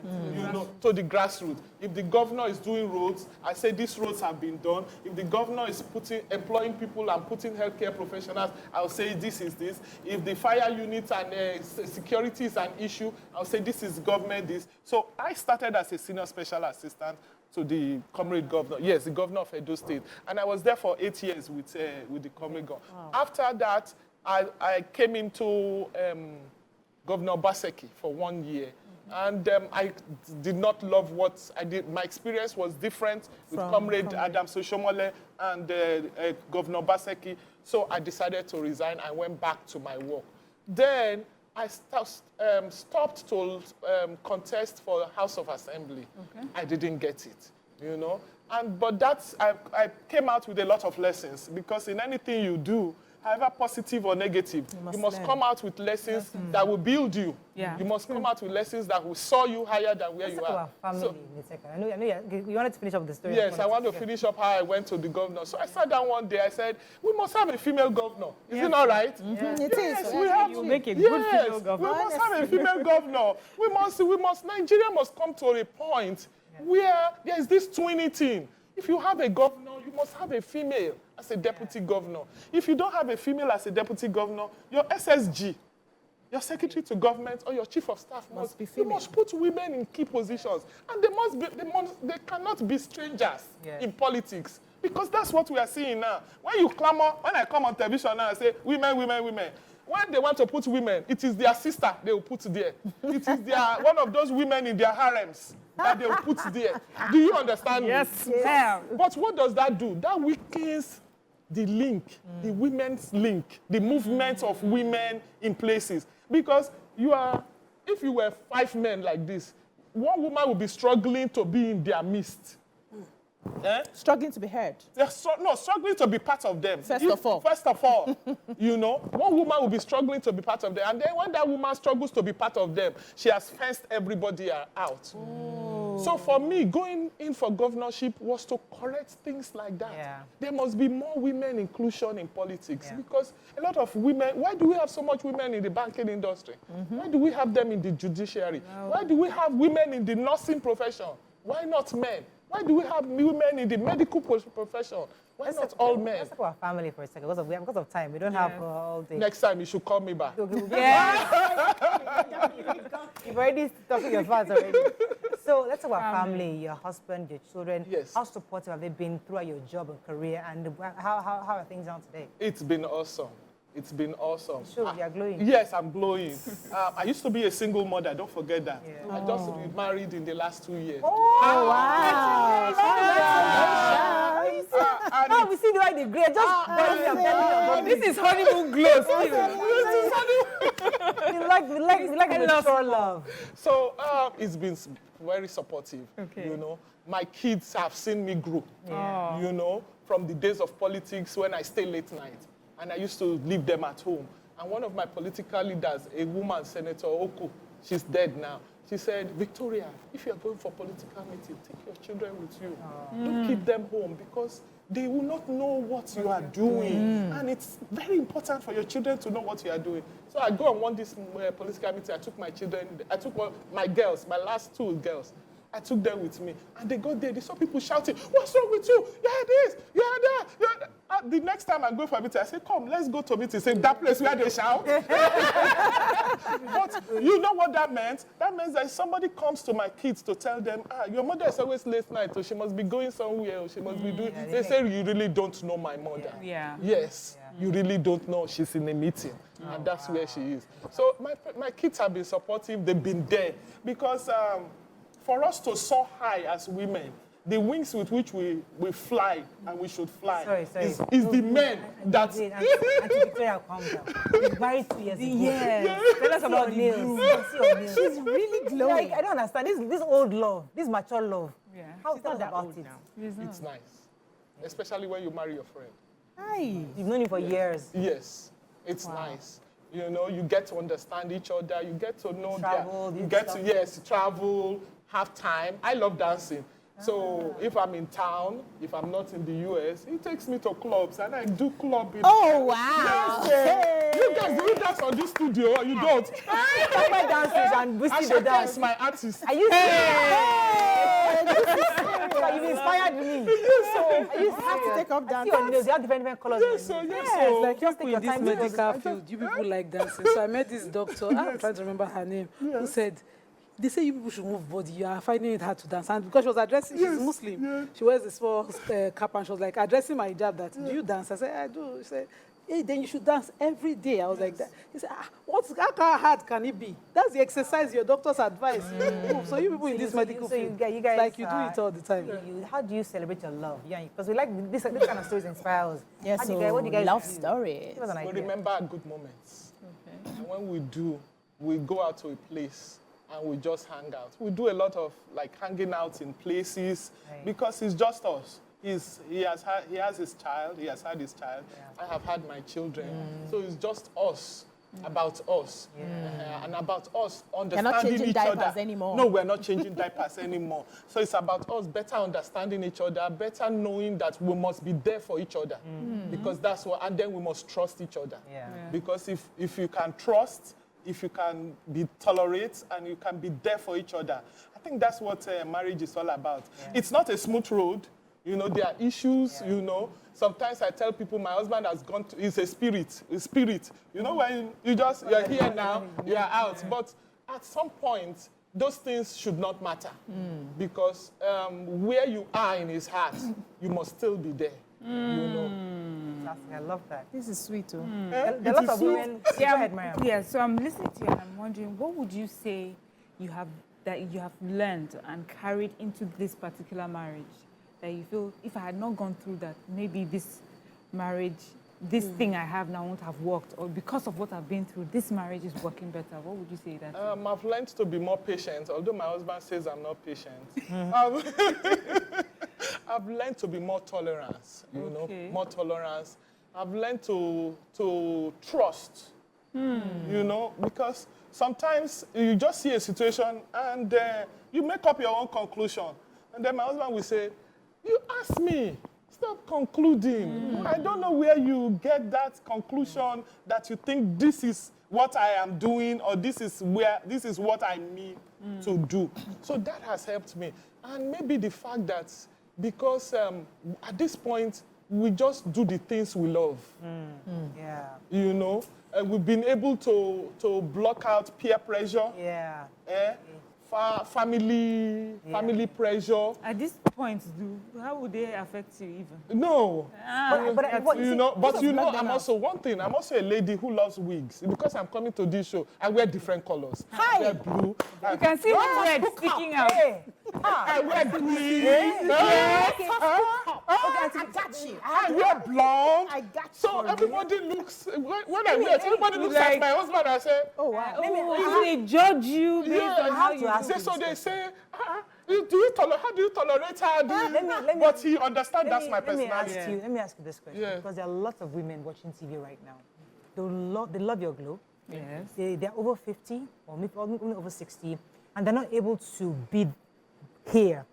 to the grassroots. If the governor is doing roads, I say these roads have been done. If the governor is employing people and putting healthcare professionals, I'll say this is this. If the fire unit and security is an issue, I'll say this is government this. So I started as a senior special assistant to the comrade governor. Yes, the governor of Edo State. And I was there for 8 years with the comrade governor. Wow. After that, I came into Governor Obaseki for 1 year. And I did not love what I did. My experience was different with Comrade Adam Soshomole and Governor Obaseki. So I decided to resign. I went back to my work. Then I stopped to contest for the House of Assembly. Okay. I didn't get it, But I came out with a lot of lessons, because in anything you do, however positive or negative, you must come out with lessons that will build you. Yeah. You must come out with lessons that will soar you higher than where you are. Family in a second. I know you wanted to finish up the story. Yes, I want to finish up how I went to the governor. So I sat down one day, I said, we must have a female governor. Is it not right? Mm-hmm. It yes, is. We have to make a good female governor. We must have a female governor. Nigeria must come to a point where there is this twinning thing. If you have a governor, you must have a female as a deputy governor. If you don't have a female as a deputy governor, your SSG, your secretary to government, or your chief of staff must be female. You must put women in key positions. And they cannot be strangers in politics. Because that's what we are seeing now. When I come on television now and say, women, women, women, when they want to put women, it is their sister they will put there. It is one of those women in their harems that they will put there. Do you understand me? Yes, ma'am. But what does that do? That weakens the link, the women's link, the movement of women in places. Because if you were 5 men like this, one woman will be struggling to be in their midst. Struggling to be heard. Struggling to be part of them. First of all, one woman will be struggling to be part of them. And then when that woman struggles to be part of them, she has fenced everybody out. So for me, going in for governorship was to correct things like that. Yeah. There must be more women inclusion in politics because a lot of women, why do we have so much women in the banking industry? Why do we have them in the judiciary? Why do we have women in the nursing profession? Why not men? Why do we have women in the medical profession? Why not all men? Let's talk about family for a second because of time. We don't have all day. Next time you should call me back. You've already talked to your fans already. So let's talk about family, your husband, your children. Yes. How supportive have they been throughout your job and career, and how are things down today? It's been awesome. It's been awesome. Sure, you're glowing. Yes, I'm glowing. I used to be a single mother, don't forget that. Yeah. I just been married in the last 2 years. Oh, wow. Oh, we see the way they great. Just This is honeymoon glow. we like mature love. So it's been very supportive. Okay. You know, my kids have seen me grow. You know, from the days of politics when I stay late night. And I used to leave them at home. And one of my political leaders, a woman, Senator Oko, she's dead now. She said, Victoria, if you're going for political meeting, take your children with you. Don't keep them home because they will not know what you are doing. And it's very important for your children to know what you are doing. So I go and won this political meeting. I took my children, my girls, my last 2 girls. I took them with me. And they got there, they saw people shouting, what's wrong with you? You are this, you are that. You are that. The next time I go for a meeting, I say, come, let's go to a meeting. Say, that place where they shout. But you know what that meant? That means that somebody comes to my kids to tell them, your mother is always late night, so she must be going somewhere, or she must be doing... They say, you really don't know my mother. Yes, you really don't know. She's in a meeting, and that's where she is. So my kids have been supportive. They've been there. Because for us to soar high as women, the wings with which we fly and we should fly is the men that... Auntie Victoria, calm down. You're married 2 years ago. Yes. Tell us about the nails. She's really glowing. Like, I don't understand. This old love, this mature love. Yeah. How tell us about it? It's nice. Especially when you marry your friend. Hi. You've known him for years. Yes, it's nice. You know, you get to understand each other. You get to know travel. You get to, travel, have time. I love dancing. So if I'm in town, if I'm not in the US, he takes me to clubs and I do clubbing. Oh, wow. Yes, you guys, do you dance on this studio or you don't? My dances and boosting the dance. Is my artist. Are you You've inspired me. So You have to take up dance. They have different colors. Yes, so yes. Like just people take in your this time. medical field, you people like dancing. So I met this doctor, I'm trying to remember her name, who said, they say you people should move body, you are finding it hard to dance. And because she was addressing, she's Muslim, she wears this small cap and she was like addressing my hijab that, do you dance? I said, I do. She said, hey, then you should dance every day. I was like that. He said, how hard can it be? That's the exercise your doctor's advice. So you people in this medical field, you guys, like you do it all the time. How do you celebrate your love? Yeah, because we like this kind of stories inspire us. Yes, what do you guys love do? stories. Give us an We idea. remember good moments. And when we do, we go out to a place and we just hang out. We do a lot of like hanging out in places because it's just us. He has his child, he has had his child. I have had my children. So it's just us, about us. And about us understanding changing each diapers other. anymore. No, we're not changing diapers anymore. So it's about us better understanding each other, better knowing that we must be there for each other. Because that's what, and then we must trust each other. Because if you can trust, if you can be tolerate and you can be there for each other, I think that's what marriage is all about. It's not a smooth road. You know, there are issues, you know. Sometimes I tell people my husband has gone to, he's a spirit. You know, when you're here now, you're out. But at some point, those things should not matter. Because where you are in his heart, you must still be there. You know. I love that. This is sweet, too. There are lots of women. Go ahead, Mariam. Yeah, so I'm listening to you and I'm wondering, what would you say you have learned and carried into this particular marriage that you feel, if I had not gone through that, maybe this marriage, this thing I have now won't have worked, or because of what I've been through, this marriage is working better? What would you say that? I've learned to be more patient, although my husband says I'm not patient. I've learned to be more tolerant, you know, more tolerance. I've learned to trust, you know, because sometimes you just see a situation and you make up your own conclusion. And then my husband will say, you asked me, stop concluding. I don't know where you get that conclusion that you think this is what I am doing or this is what I mean to do. So that has helped me. And maybe the fact that because at this point, we just do the things we love. Yeah. You know, we've been able to block out peer pressure. Yeah. Family pressure. At this point, how would they affect you even? No. But You know, I'm also one thing. I'm also a lady who loves wigs. Because I'm coming to this show, I wear different colors. I wear blue. You can see one red sticking out. I wear green. I got you. I wear blonde. I got you. So everybody looks, when I wear it, everybody looks at my husband and say, Oh, wow. They judge you based on how you ask do. so they say, how do you tolerate her? But he understands that's my personality. Let me ask you this question. Yeah. Because there are lots of women watching TV right now. They love your glow. Yes. They're over 50 or maybe only over 60, and they're not able to be here.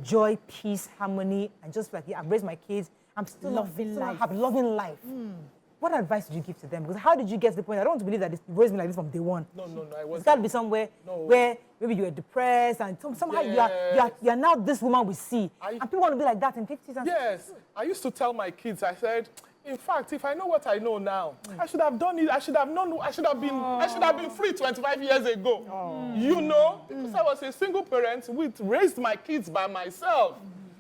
Joy, peace, harmony, and just like, I've raised my kids, I'm still Loving life. Loving life. What advice did you give to them? Because how did you get to the point? I don't want to believe that you raised me like this from day one. No, I It's wasn't. got to be somewhere where maybe you were depressed and somehow you are now this woman we see. And people want to be like that in 50s and 60s. Yes, I used to tell my kids, I said, in fact, if I know what I know now, I should have done it. I should have known. I should have been free 25 years ago. You know, because I was a single parent, raised my kids by myself.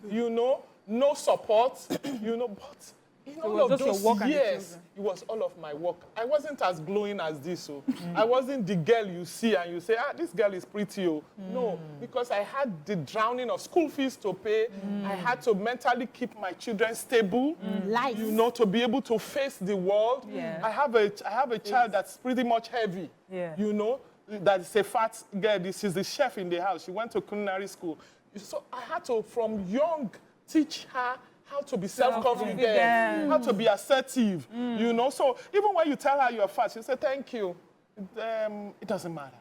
You know, no support. You know, but in all of those years, it was all of my work. I wasn't as glowing as this. So I wasn't the girl you see and you say, this girl is pretty. No, because I had the drowning of school fees to pay. I had to mentally keep my children stable. Life. You know, to be able to face the world. Yeah. I have a child that's pretty much heavy. Yeah. You know, that's a fat girl. She's the chef in the house. She went to culinary school. So I had to, from young, teach her how to be self-confident, how to be assertive, you know. So even when you tell her you're fat, she said, thank you. It doesn't matter.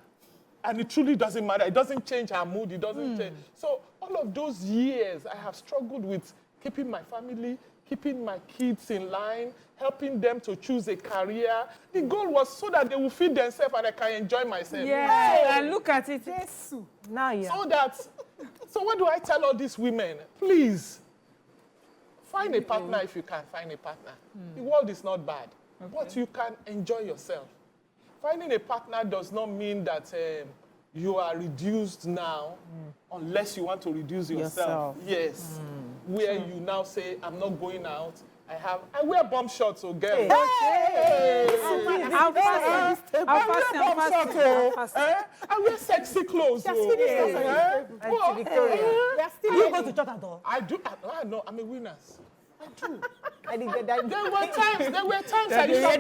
And it truly doesn't matter. It doesn't change her mood. It doesn't change. So all of those years, I have struggled with keeping my family, keeping my kids in line, helping them to choose a career. The goal was so that they will feed themselves and I can enjoy myself. Yeah, and look at it. Now, yeah. So what do I tell all these women? Please, find a partner if you can find a partner. The world is not bad, but you can enjoy yourself. Finding a partner does not mean that you are reduced now unless you want to reduce yourself. Yes. Where you now say, I'm not going out. I wear bomb shorts, so girl. How fast? I wear sexy clothes. Victoria. You go to church at all? I do. No, I'm a winner. I do. I didn't get that. There were times I used to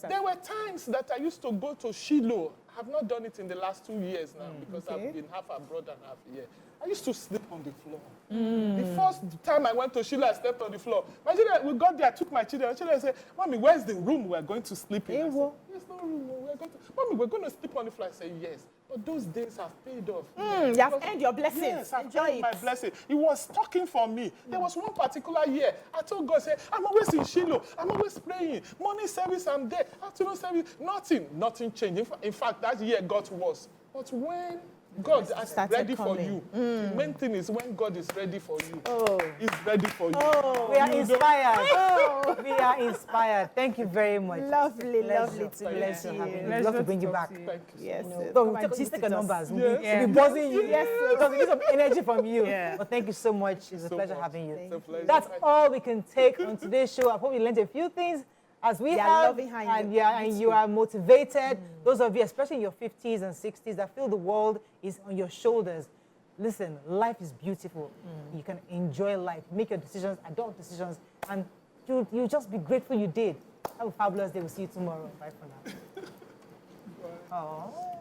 There were times that I used to go to Shiloh. I have not done it in the last 2 years now because I've been half abroad and half here. I used to sleep on the floor. The first time I went to Shiloh, I slept on the floor. My children, we got there, I took my children. My children said, Mommy, where's the room we're going to sleep in? I said, there's no room. Mommy, we're going to sleep on the floor. I said, yes. But those days have paid off. You have earned your blessings. Yes, I've Enjoy earned it. my blessing. It was talking for me. There was one particular year. I told God, say, I'm always in Shiloh. I'm always praying. Morning service, I'm there. Afternoon service, nothing changed. In fact, that year got worse. But when God is ready for you, the main thing is when God is ready for you, He's ready for you. We are inspired. We are inspired. Thank you very much. Lovely to Pleasure meet having you. you. We'd love to bring you back. Thank you. Yes. Please take your numbers. We'll be buzzing you. Yes. Because we need some energy from you. Yeah. But thank you so much. It's a so pleasure much. having you. It's a pleasure. That's all we can take on today's show. I hope you learned a few things as we They are have. loving how you- And you are motivated. Those of you, especially in your 50s and 60s, that feel the world is on your shoulders. Listen, life is beautiful. You can enjoy life, make your decisions, adult decisions, and you'll just be grateful you did. Have a fabulous day. We'll see you tomorrow. Bye for now. Oh.